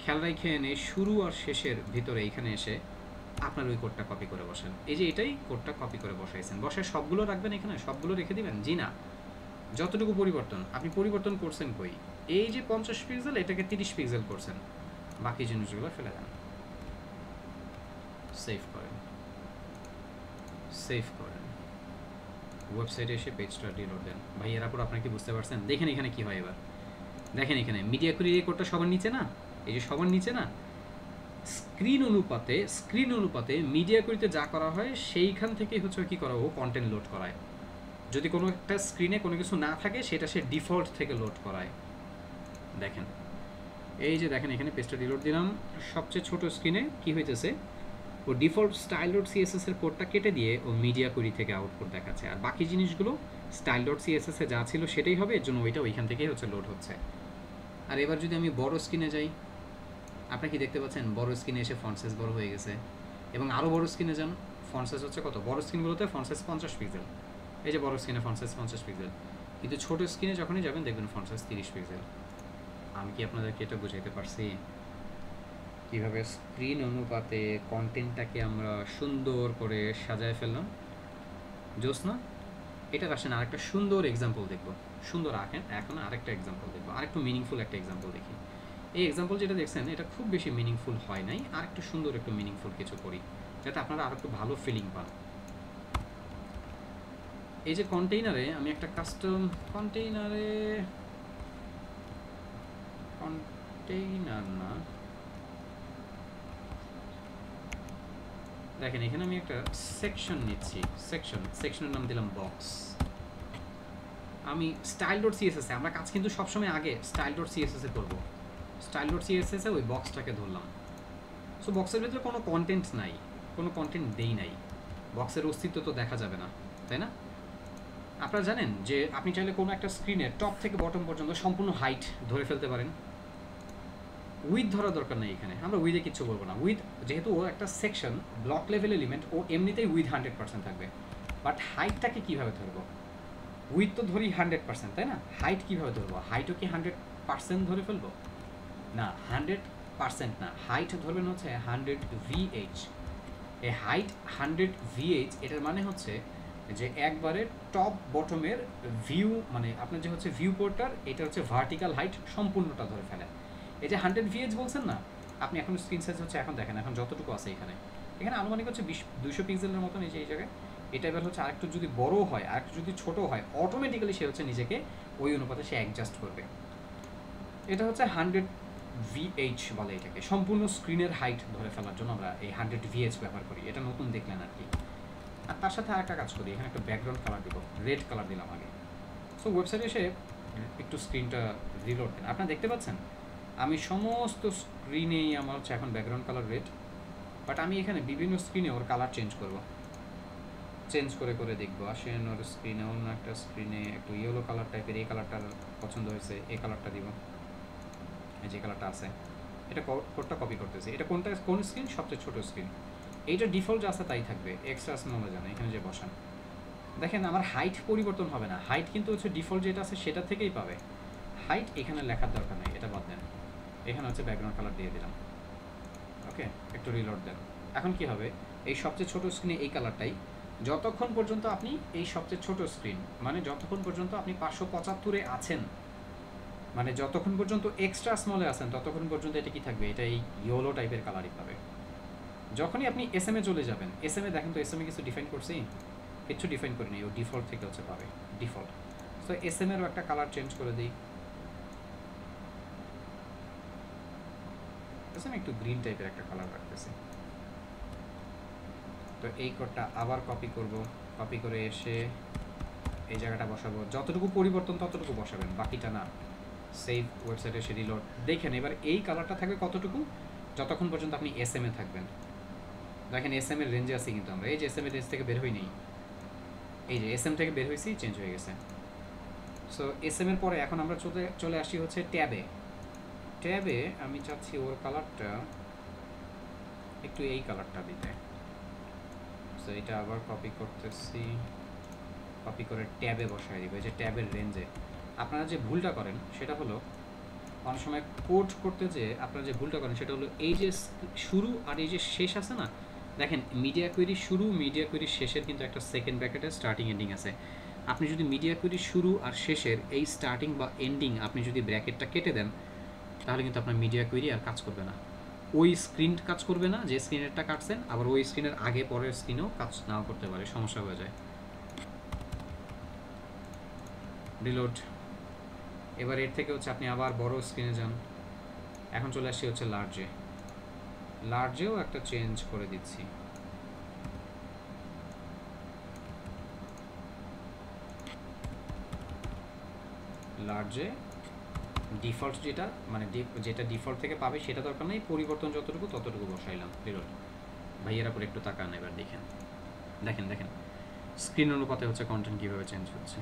[SPEAKER 1] খেয়াল রাখেন এই শুরু আর শেষের ভিতরে এইখানে এসে আপনার ওই কোডটা কপি করে বসেন। এই যে এটাই কোডটা কপি করে বসাইছেন, বসে সবগুলো রাখবেন এখানে, সবগুলো রেখে দিবেন? জি না, যতটুকু পরিবর্তন আপনি পরিবর্তন করছেন কই, এই যে 50 পিক্সেল এটাকে 30 পিক্সেল করছেন, বাকি জিনিসগুলো ফেলে দেন, সেভ করেন, ওয়েবসাইটে এসে পেজটা রিলোড দেন। ভাই এর পর আপনারা কি বুঝতে পারছেন? দেখেন এখানে কি হয় এবার, দেখেন এখানে মিডিয়া কুইরি এই কোডটা সবার নিচে না, এই যে সবার নিচে না, স্ক্রিন অনুপাতে মিডিয়া কুইরিতে যা করা হয় সেইখান থেকেই হচ্ছে কি করা, ও কন্টেন্ট লোড করায়। যদি কোনো একটা স্ক্রিনে কোনো কিছু না থাকে সেটা সে ডিফল্ট থেকে লোড করায়। দেখেন এই যে দেখেন এখানে পেজটা রিলোড দিলাম, সবচেয়ে ছোট স্ক্রিনে কি হইতেছে, ও ডিফল্ট style.css এর কোডটা কেটে দিয়ে ও মিডিয়া কুইরি থেকে আউটপুট দেখাচ্ছে, আর বাকি জিনিসগুলো style.css এ যা ছিল সেটাই হবে, এর জন্য ওইটা ওইখান থেকেই হচ্ছে লোড হচ্ছে। আর এবার যদি আমি বড় স্ক্রিনে যাই, আপনি কি দেখতে পাচ্ছেন বড় স্ক্রিনে এসে ফন্ট সাইজ বড় হয়ে গেছে, এবং আরও বড় স্ক্রিনে যান, ফন্ট সাইজ হচ্ছে কত, বড় স্ক্রিনগুলোতে ফন্ট সাইজ 50 পিক্সেল, এই যে বড় স্ক্রিনে ফন্ট সাইজ 50 পিক্সেল, কিন্তু ছোটো স্ক্রিনে যখনই যাবেন দেখবেন ফন্ট সাইজ 30 পিক্সেল। আমি কি আপনাদেরকে এটা বুঝাইতে পারছি কীভাবে স্ক্রিন অনুপাতে কন্টেন্টটাকে আমরা সুন্দর করে সাজায় ফেললাম? জোস না? এটার আসেন আরেকটা সুন্দর এক্সাম্পল দেখবো, সুন্দর এখন আরেকটা এক্সাম্পল দেখবো, আরেকটু মিনিংফুল একটা এক্সাম্পল দেখি। এই এক্সাম্পল যেটা দেখছেন এটা খুব বেশি মিনিংফুল হয় নাই, আর একটু সুন্দর একটু মিনিংফুল কিছু করি যাতে আপনারা আর একটু ভালো ফিলিং পান। এই যে কন্টেইনারে আমি একটা কাস্টম কন্টেইনার না, দেখেন এখানে আমি একটা সেকশন নিচ্ছি, সেকশনের নাম দিলাম বক্স। আমি style.css এ আমরা কাজ কিন্তু সবসময় আগে style.css এ করবো। style.css এ ওই বক্সটাকে ধরলাম। সো বক্সের ভিতরে কোনো কন্টেন্ট নাই, কোনো কন্টেন্ট দেই নাই, বক্সের অস্তিত্ব তো দেখা যাবে না, তাই না? আপনারা জানেন যে আপনি চাইলে কোনো একটা স্ক্রিনের টপ থেকে বটম পর্যন্ত সম্পূর্ণ হাইট ধরে ফেলতে পারেন। উইথ ধরা দরকার নেই এখানে, আমরা উইথে কিচ্ছু বলবো না। উইথ যেহেতু ও একটা সেকশন ব্লক লেভেল এলিমেন্ট, ও এমনিতেই উইথ 100% থাকবে। বাট হাইটটাকে কীভাবে ধরবো? উইথ তো ধরি 100%, তাই না? হাইট কীভাবে ধরবো? হাইটও কি 100% ধরে ফেলবো? না, 100% না, হাইট ধরবেন হচ্ছে 100 VH। এই হাইট 100 VH, এটার মানে হচ্ছে যে একবারে টপ বটমের ভিউ, মানে আপনার যে হচ্ছে ভিউ পোর্টার, এটা হচ্ছে ভার্টিক্যাল হাইট সম্পূর্ণটা ধরে ফেলে। এই যে 100 VH বলছেন না, আপনি এখন স্ক্রিন সাইজ হচ্ছে এখন দেখেন, এখন যতটুকু আছে এখানে আনুমানিক হচ্ছে 200 পিক্সেলের মতন এই জায়গায়। এটা এবার হচ্ছে আরেকটু যদি বড় হয়, আরেকটু যদি ছোট হয়, অটোমেটিক্যালি সে হচ্ছে নিজেকে ওই অনুপাতে সে অ্যাডজাস্ট করবে। এটা হচ্ছে 100 VH বলে এটাকে, সম্পূর্ণ স্ক্রিনের হাইট ধরে ফেলার জন্য আমরা এই 100 VH ব্যবহার করি। এটা নতুন দেখলেন আর কি। আর তার সাথে আরেকটা কাজ করি, এখানে একটা ব্যাকগ্রাউন্ড কালার দিব, রেড কালার দিলাম আগে। সো ওয়েবসাইটে এসে একটু স্ক্রিনটা রিলোড দেন, আপনারা দেখতে পাচ্ছেন আমি সমস্ত স্ক্রিনেই আমার হচ্ছে এখন ব্যাকগ্রাউন্ড কালার রেড। বাট আমি এখানে বিভিন্ন স্ক্রিনে ওর কালার চেঞ্জ করব, চেঞ্জ করে করে দেখবো। আসেন ওর স্ক্রিনে, অন্য একটা স্ক্রিনে একটু ইয়েলো কালার টাইপের, এই কালারটা পছন্দ হয়েছে, এই কালারটা দিব। এই যে কালারটা আছে, এটা কোডটা কপি করতেছি। এটা কোন স্ক্রিন? সবচেয়ে ছোটো স্ক্রিন। এইটা ডিফল্ট যা আছে তাই থাকবে, এক্সট্রা স্মলে জানে এখানে যে বসান। দেখেন আমার হাইট পরিবর্তন হবে না, হাইট কিন্তু হচ্ছে ডিফল্ট যেটা আছে সেটা থেকেই পাবে। হাইট এখানে লেখার দরকার নেই, এটা বাদ দেন। এখানে হচ্ছে ব্যাকগ্রাউন্ড কালার দিয়ে দিলাম। ওকে, একটু রিলোড দেন। এখন কি হবে, এই সবচেয়ে ছোটো স্ক্রিনে এই কালারটাই, যতক্ষণ পর্যন্ত আপনি এই সবচেয়ে ছোটো স্ক্রিন, মানে যতক্ষণ পর্যন্ত আপনি 575-এ আছেন, মানে যতক্ষণ পর্যন্ত এক্সট্রা স্মলে আছেন, ততক্ষণ পর্যন্ত এটা কি থাকবে, এটা এই ইয়েলো টাইপের কালারই পাবে। যখনই আপনি এসএমএ চলে যাবেন, এসএমএ দেখেন তো এসএমএ কিছু ডিফাইন করছি? কিছু ডিফাইন করিনি, ও ডিফল্ট থেকে হচ্ছে পাবে, ডিফল্ট। সো এসএমএরও একটা কালার চেঞ্জ করে দিই, এসএমএ একটু গ্রিন টাইপের একটা কালার রাখতেছি। তো এই কোডটা আবার কপি করব, কপি করে এসে এই জায়গাটা বসাবো, যতটুকু পরিবর্তন ততটুকু বসাবেন, বাকিটা না। সেভ, ওয়েবসাইটে এসে রিলোড দেখেন। এবার এই কালারটা থাকবে কতটুকু, যতক্ষণ পর্যন্ত আপনি এসএমএ থাকবেন। দেখেন এসএম এর রেঞ্জে আছি কিন্তু আমরা, এই যে এসএম এর রেঞ্জ থেকে বের হই নেই, এই যে এসএম থেকে বের হয়েছি, চেঞ্জ হয়ে গেছে। সো এসএম এর পরে এখন আমরা চলে আসি হচ্ছে ট্যাবে। ট্যাবে আমি চাচ্ছি ওর কালারটা একটু এই কালারটা দিতে। সো এটা আবার কপি করতেছি, কপি করে ট্যাবে বসাই দিব। এই যে ট্যাবের রেঞ্জে আপনারা যে ভুলটা করেন সেটা হলো, অনেক সময় কোড করতে যে আপনারা যে ভুলটা করেন সেটা হলো এই যে শুরু আর এই যে শেষ আছে না, দেখেন মিডিয়া কোয়েরি শুরু, মিডিয়া কোয়েরি শেষের কিন্তু একটা সেকেন্ড ব্র্যাকেটের স্টার্টিং এন্ডিং আছে। আপনি যদি মিডিয়া কোয়েরি শুরু আর শেষের এই স্টার্টিং বা এন্ডিং আপনি যদি ব্র্যাকেটটা কেটে দেন, তাহলে কিন্তু আপনার মিডিয়া কোয়েরি আর কাজ করবে না। ওই স্ক্রিন কাজ করবে না যে স্ক্রিনেরটা কাটছেন, আবার ওই স্ক্রিনের আগে পরের স্ক্রিনেও কাজ নাও করতে পারে, সমস্যা হয়ে যায়। রিলোড। এবার এর থেকে হচ্ছে আপনি আবার বড় স্ক্রিনে যান, এখন চলে আসছি হচ্ছে লার্জে। লার্জেও একটা চেঞ্জ করে দিচ্ছি। লার্জে ডিফল্ট যেটা, মানে যেটা ডিফল্ট থেকে পাবে সেটা দরকার নেই, পরিবর্তন যতটুকু ততটুকু বসাইলাম। রিলোড। ভাইয়েরা পরে একটু তাকান, এবার দেখেন, দেখেন দেখেন স্ক্রিন অনুপাতে হচ্ছে কন্টেন্ট কীভাবে চেঞ্জ হচ্ছে,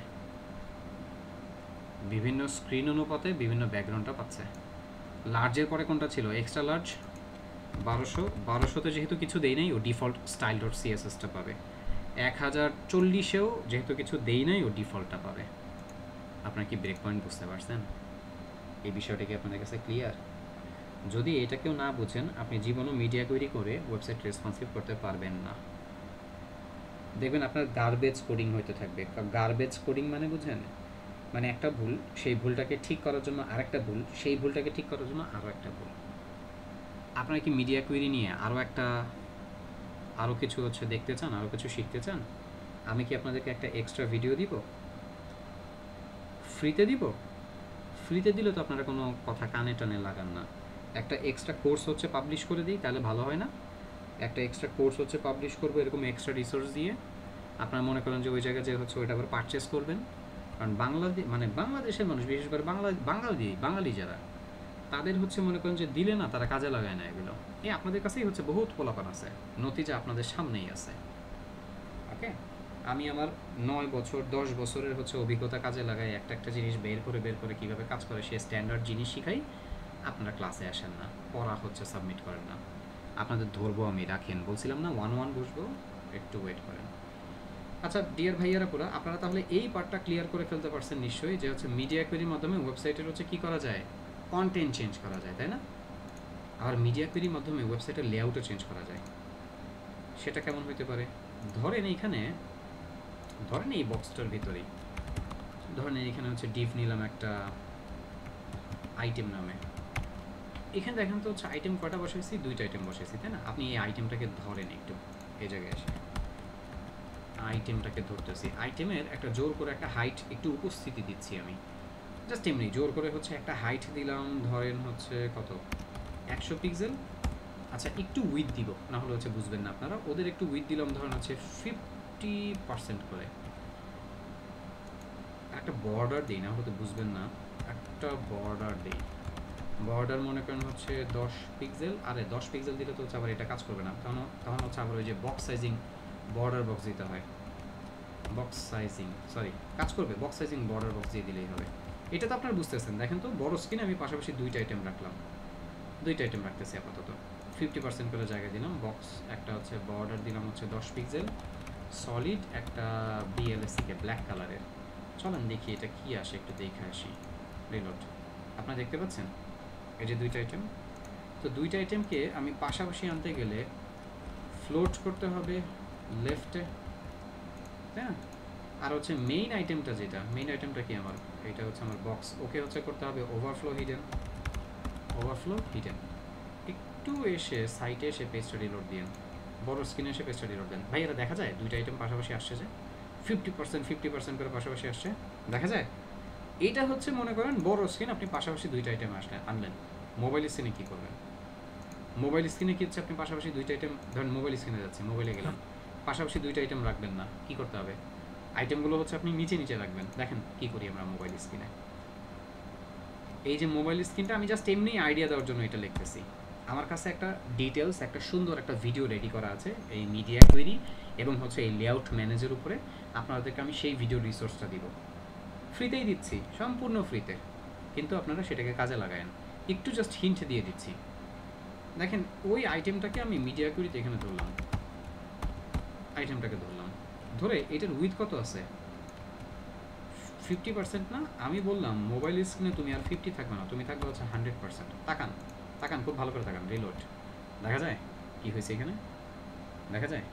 [SPEAKER 1] বিভিন্ন স্ক্রিন অনুপাতে বিভিন্ন ব্যাকগ্রাউন্ডটা পাচ্ছে। লার্জের পরে কোনটা ছিল? এক্সট্রা লার্জ 1200, 1200-তে যেহেতু কিছু দেই নাই, ও ডিফল্ট style.css-টা পাবে। 1040-এও যেহেতু কিছু দেই নাই, ও ডিফল্টটা পাবে। আপনার কি ব্রেক পয়েন্ট বুঝতে পারছেন? এই বিষয়টা কি আপনাদের কাছে ক্লিয়ার? যদি এটা কেউ না বুঝেন, আপনি জীবনও মিডিয়া কোয়েরি করে ওয়েবসাইট রেসপন্সিভ করতে পারবেন না। দেখবেন আপনার গার্বেজ কোডিং হইতে থাকবে। গার্বেজ কোডিং মানে বুঝেন, মানে একটা ভুল, সেই ভুলটাকে ঠিক করার জন্য আরেকটা ভুল, সেই ভুলটাকে ঠিক করার জন্য আরও একটা ভুল। আপনারা কি মিডিয়া কোয়েরি নিয়ে আরও কিছু হচ্ছে দেখতে চান, আরও কিছু শিখতে চান? আমি কি আপনাদেরকে একটা এক্সট্রা ভিডিও দিব? ফ্রিতে দিব? ফ্রিতে দিলে তো আপনারা কোনো কথা কানে টানে লাগান না। একটা এক্সট্রা কোর্স হচ্ছে পাবলিশ করে দিই, তাহলে ভালো হয় না? একটা এক্সট্রা কোর্স হচ্ছে পাবলিশ করবো এরকম এক্সট্রা রিসোর্স দিয়ে, আপনারা মনে করেন যে ওই জায়গায় যে হচ্ছে ওইটা আবার পারচেস করবেন। কারণ বাংলাদেশের মানুষ, বিশেষ করে বাঙালি যারা, তাদের হচ্ছে মনে করেন যে দিলে না তারা কাজে লাগায় না এগুলো। এই আপনাদের কাছেই হচ্ছে বহুত পোলাপান আছে, নতিজা আপনাদের সামনেই আছে। ওকে, আমি আমার 9 বছর 10 বছরের হচ্ছে অভিজ্ঞতা কাজে লাগাই, একটা একটা জিনিস বের করে কীভাবে কাজ করে সে স্ট্যান্ডার্ড জিনিস শিখাই। আপনারা ক্লাসে আসেন না, পড়া হচ্ছে সাবমিট করেন না। আপনাদের ধরবো আমি, রাখেন, বলছিলাম না 1-1 বসবো, একটু ওয়েট করেন। আচ্ছা ডিয়ার ভাইয়ারা পুরা, আপনারা তাহলে এই পার্টটা ক্লিয়ার করে ফেলতে পারছেন নিশ্চয়ই, যে হচ্ছে মিডিয়া কোয়েরির মাধ্যমে ওয়েবসাইটের হচ্ছে কী করা যায়, কন্টেন্ট চেঞ্জ করা যায়, তাই না? আর মিডিয়া কোয়েরির মাধ্যমে ওয়েবসাইটের লেআউটও চেঞ্জ করা যায়। সেটা কেমন হতে পারে? ধরেন এই বক্সটার ভিতরেই ধরেন এখানে হচ্ছে ডিভ নিলাম একটা আইটেম নামে। এখানে দেখেন তো হচ্ছে আইটেম কটা বসাইছি, 2টা আইটেম বসাইছি, তাই না? আপনি এই আইটেমটাকে ধরেন একটু, এই জায়গায় এসে আইটেমটাকে ধরতেছি, আইটেমের একটা জোর করে একটা হাইট একটু উপস্থিতি দিচ্ছি আমি, জাস্ট এমনি জোর করে হচ্ছে একটা হাইট দিলাম, ধরেন হচ্ছে কত, 100 পিক্সেল। আচ্ছা একটু উইথ দিব, না হলে হচ্ছে বুঝবেন না আপনারা, ওদের একটু উইথ দিলাম ধরেন হচ্ছে 50% করে। একটা বর্ডার দিই, না হলে তো বুঝবেন না, একটা বর্ডার দিই, বর্ডার মনে করেন হচ্ছে 10 পিক্সেল। আরে 10 পিক্সেল দিলে তো হচ্ছে আবার এটা কাজ করবে না, তখন হচ্ছে আবার ওই যে বক্স সাইজিং বর্ডার বক্স দিতে হয়, বক্স সাইজিং কাজ করবে, বক্স সাইজিং বর্ডার বক্স দিয়ে দিলেই হবে। এটা তো আপনারা বুঝতেছেন, দেখেন তো বড় স্ক্রিনে আমি পাশাপাশি 2টা আইটেম রাখলাম, 2টা আইটেম রাখতেছি আপাতত, 50% করে জায়গা দিলাম, বক্স একটা হচ্ছে বর্ডার দিলাম হচ্ছে 10 পিক্সেল, সলিড একটা বিএলএসিকে ব্ল্যাক কালারের। চলেন দেখি এটা কি আসে, একটু দেখে আসি, রিলোড। আপনারা দেখতে পাচ্ছেন এই যে 2টা আইটেম, তো 2টা আইটেমকে আমি পাশাপাশি আনতে গেলে ফ্লোট করতে হবে লেফটে, তাই না? আর হচ্ছে মেইন আইটেমটা কি আমার, এটা হচ্ছে আমার বক্স, ওকে হচ্ছে করতে হবে ওভারফ্লো হিডেন। একটু এসে সাইটে এসে পেজটা রিলোড দিন, বড় স্ক্রিনে এসে পেজটা রিলোড দেন। ভাই এটা দেখা যায় 2টা আইটেম পাশাপাশি আসছে, যে 50% করে পাশাপাশি আসছে, দেখা যায়? এইটা হচ্ছে মনে করেন বড় স্ক্রিন, আপনি পাশাপাশি 2টা আইটেম আনলেন। মোবাইল স্ক্রিনে কী করবেন? মোবাইল স্ক্রিনে কি হচ্ছে, আপনি পাশাপাশি 2টা আইটেম, ধরেন মোবাইল স্ক্রিনে যাচ্ছে, মোবাইলে গেলাম, পাশাপাশি 2টা আইটেম রাখবেন না, কি করতে হবে? আইটেমগুলো হচ্ছে আপনি নিচে রাখবেন। দেখেন কি করি আমরা মোবাইল স্ক্রিনে, এই যে মোবাইল স্ক্রিনটা আমি জাস্ট এমনি আইডিয়া দেওয়ার জন্য এটা লিখতেছি। আমার কাছে একটা ডিটেলস, একটা সুন্দর একটা ভিডিও রেডি করা আছে এই মিডিয়া কোয়েরি এবং হচ্ছে এই লেআউট ম্যানেজার উপরে, আপনাদেরকে আমি সেই ভিডিও রিসোর্সটা দিব, ফ্রিতেই দিচ্ছি, সম্পূর্ণ ফ্রিতে, কিন্তু আপনারা সেটাকে কাজে লাগায়েন। একটু জাস্ট হিন্ট দিয়ে দিচ্ছি, দেখেন ওই আইটেমটাকে আমি মিডিয়া কোয়েরিতে এখানে ধরলাম, ধরে এটার উইথ কত আছে, 50% না? আমি বললাম মোবাইল স্ক্রিনে তুমি আর 50 থাকবে না, তুমি থাকবে হচ্ছে 100%। তাকান খুব ভালো করে তাকান, রিলোড। দেখা যায় কি হয়েছে এখানে? দেখা যায়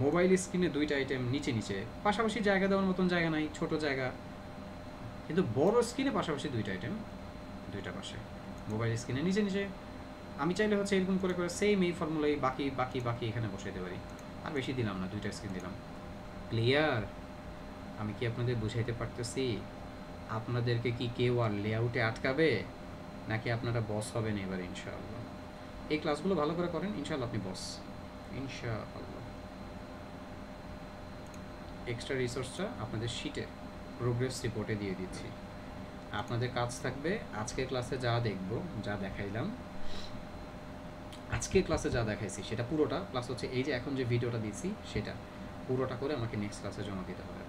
[SPEAKER 1] মোবাইল স্ক্রিনে 2টা আইটেম নিচে, পাশাপাশি জায়গা দেওয়ার মতন জায়গা নাই, ছোট জায়গা, কিন্তু বড় স্ক্রিনে পাশাপাশি 2টা আইটেম, 2টা পাশে, মোবাইল স্ক্রিনে নিচে। আমি চাইলে হচ্ছে এরকম করে সেম এই ফর্মুলাই বাকি এখানে বসাইতে পারি, আর বেশি দিলাম না, 2টা স্ক্রিন দিলাম। ক্লিয়ার? আমি কি আপনাদের বুঝাইতে পারতেছি? আপনাদেরকে কি কেউ আর লেআউটে আটকাবে, নাকি আপনারা বস হবেন এবার ইনশাআল্লাহ? এই ক্লাসগুলো ভালো করে করেন, ইনশাআল্লাহ আপনি বস, ইনশাআল্লাহ। এক্সট্রা রিসোর্সটা আপনাদের শিটে প্রোগ্রেস রিপোর্টে দিয়ে দিচ্ছি। আপনাদের কাজ থাকবে আজকের ক্লাসে যা দেখাইলাম, আজকের ক্লাসে যা দেখাইছি সেটা পুরোটা, প্লাস হচ্ছে এই যে এখন যে ভিডিওটা দিচ্ছি সেটা পুরোটা করে আমাকে নেক্সট ক্লাসে জমা দিতে হবে।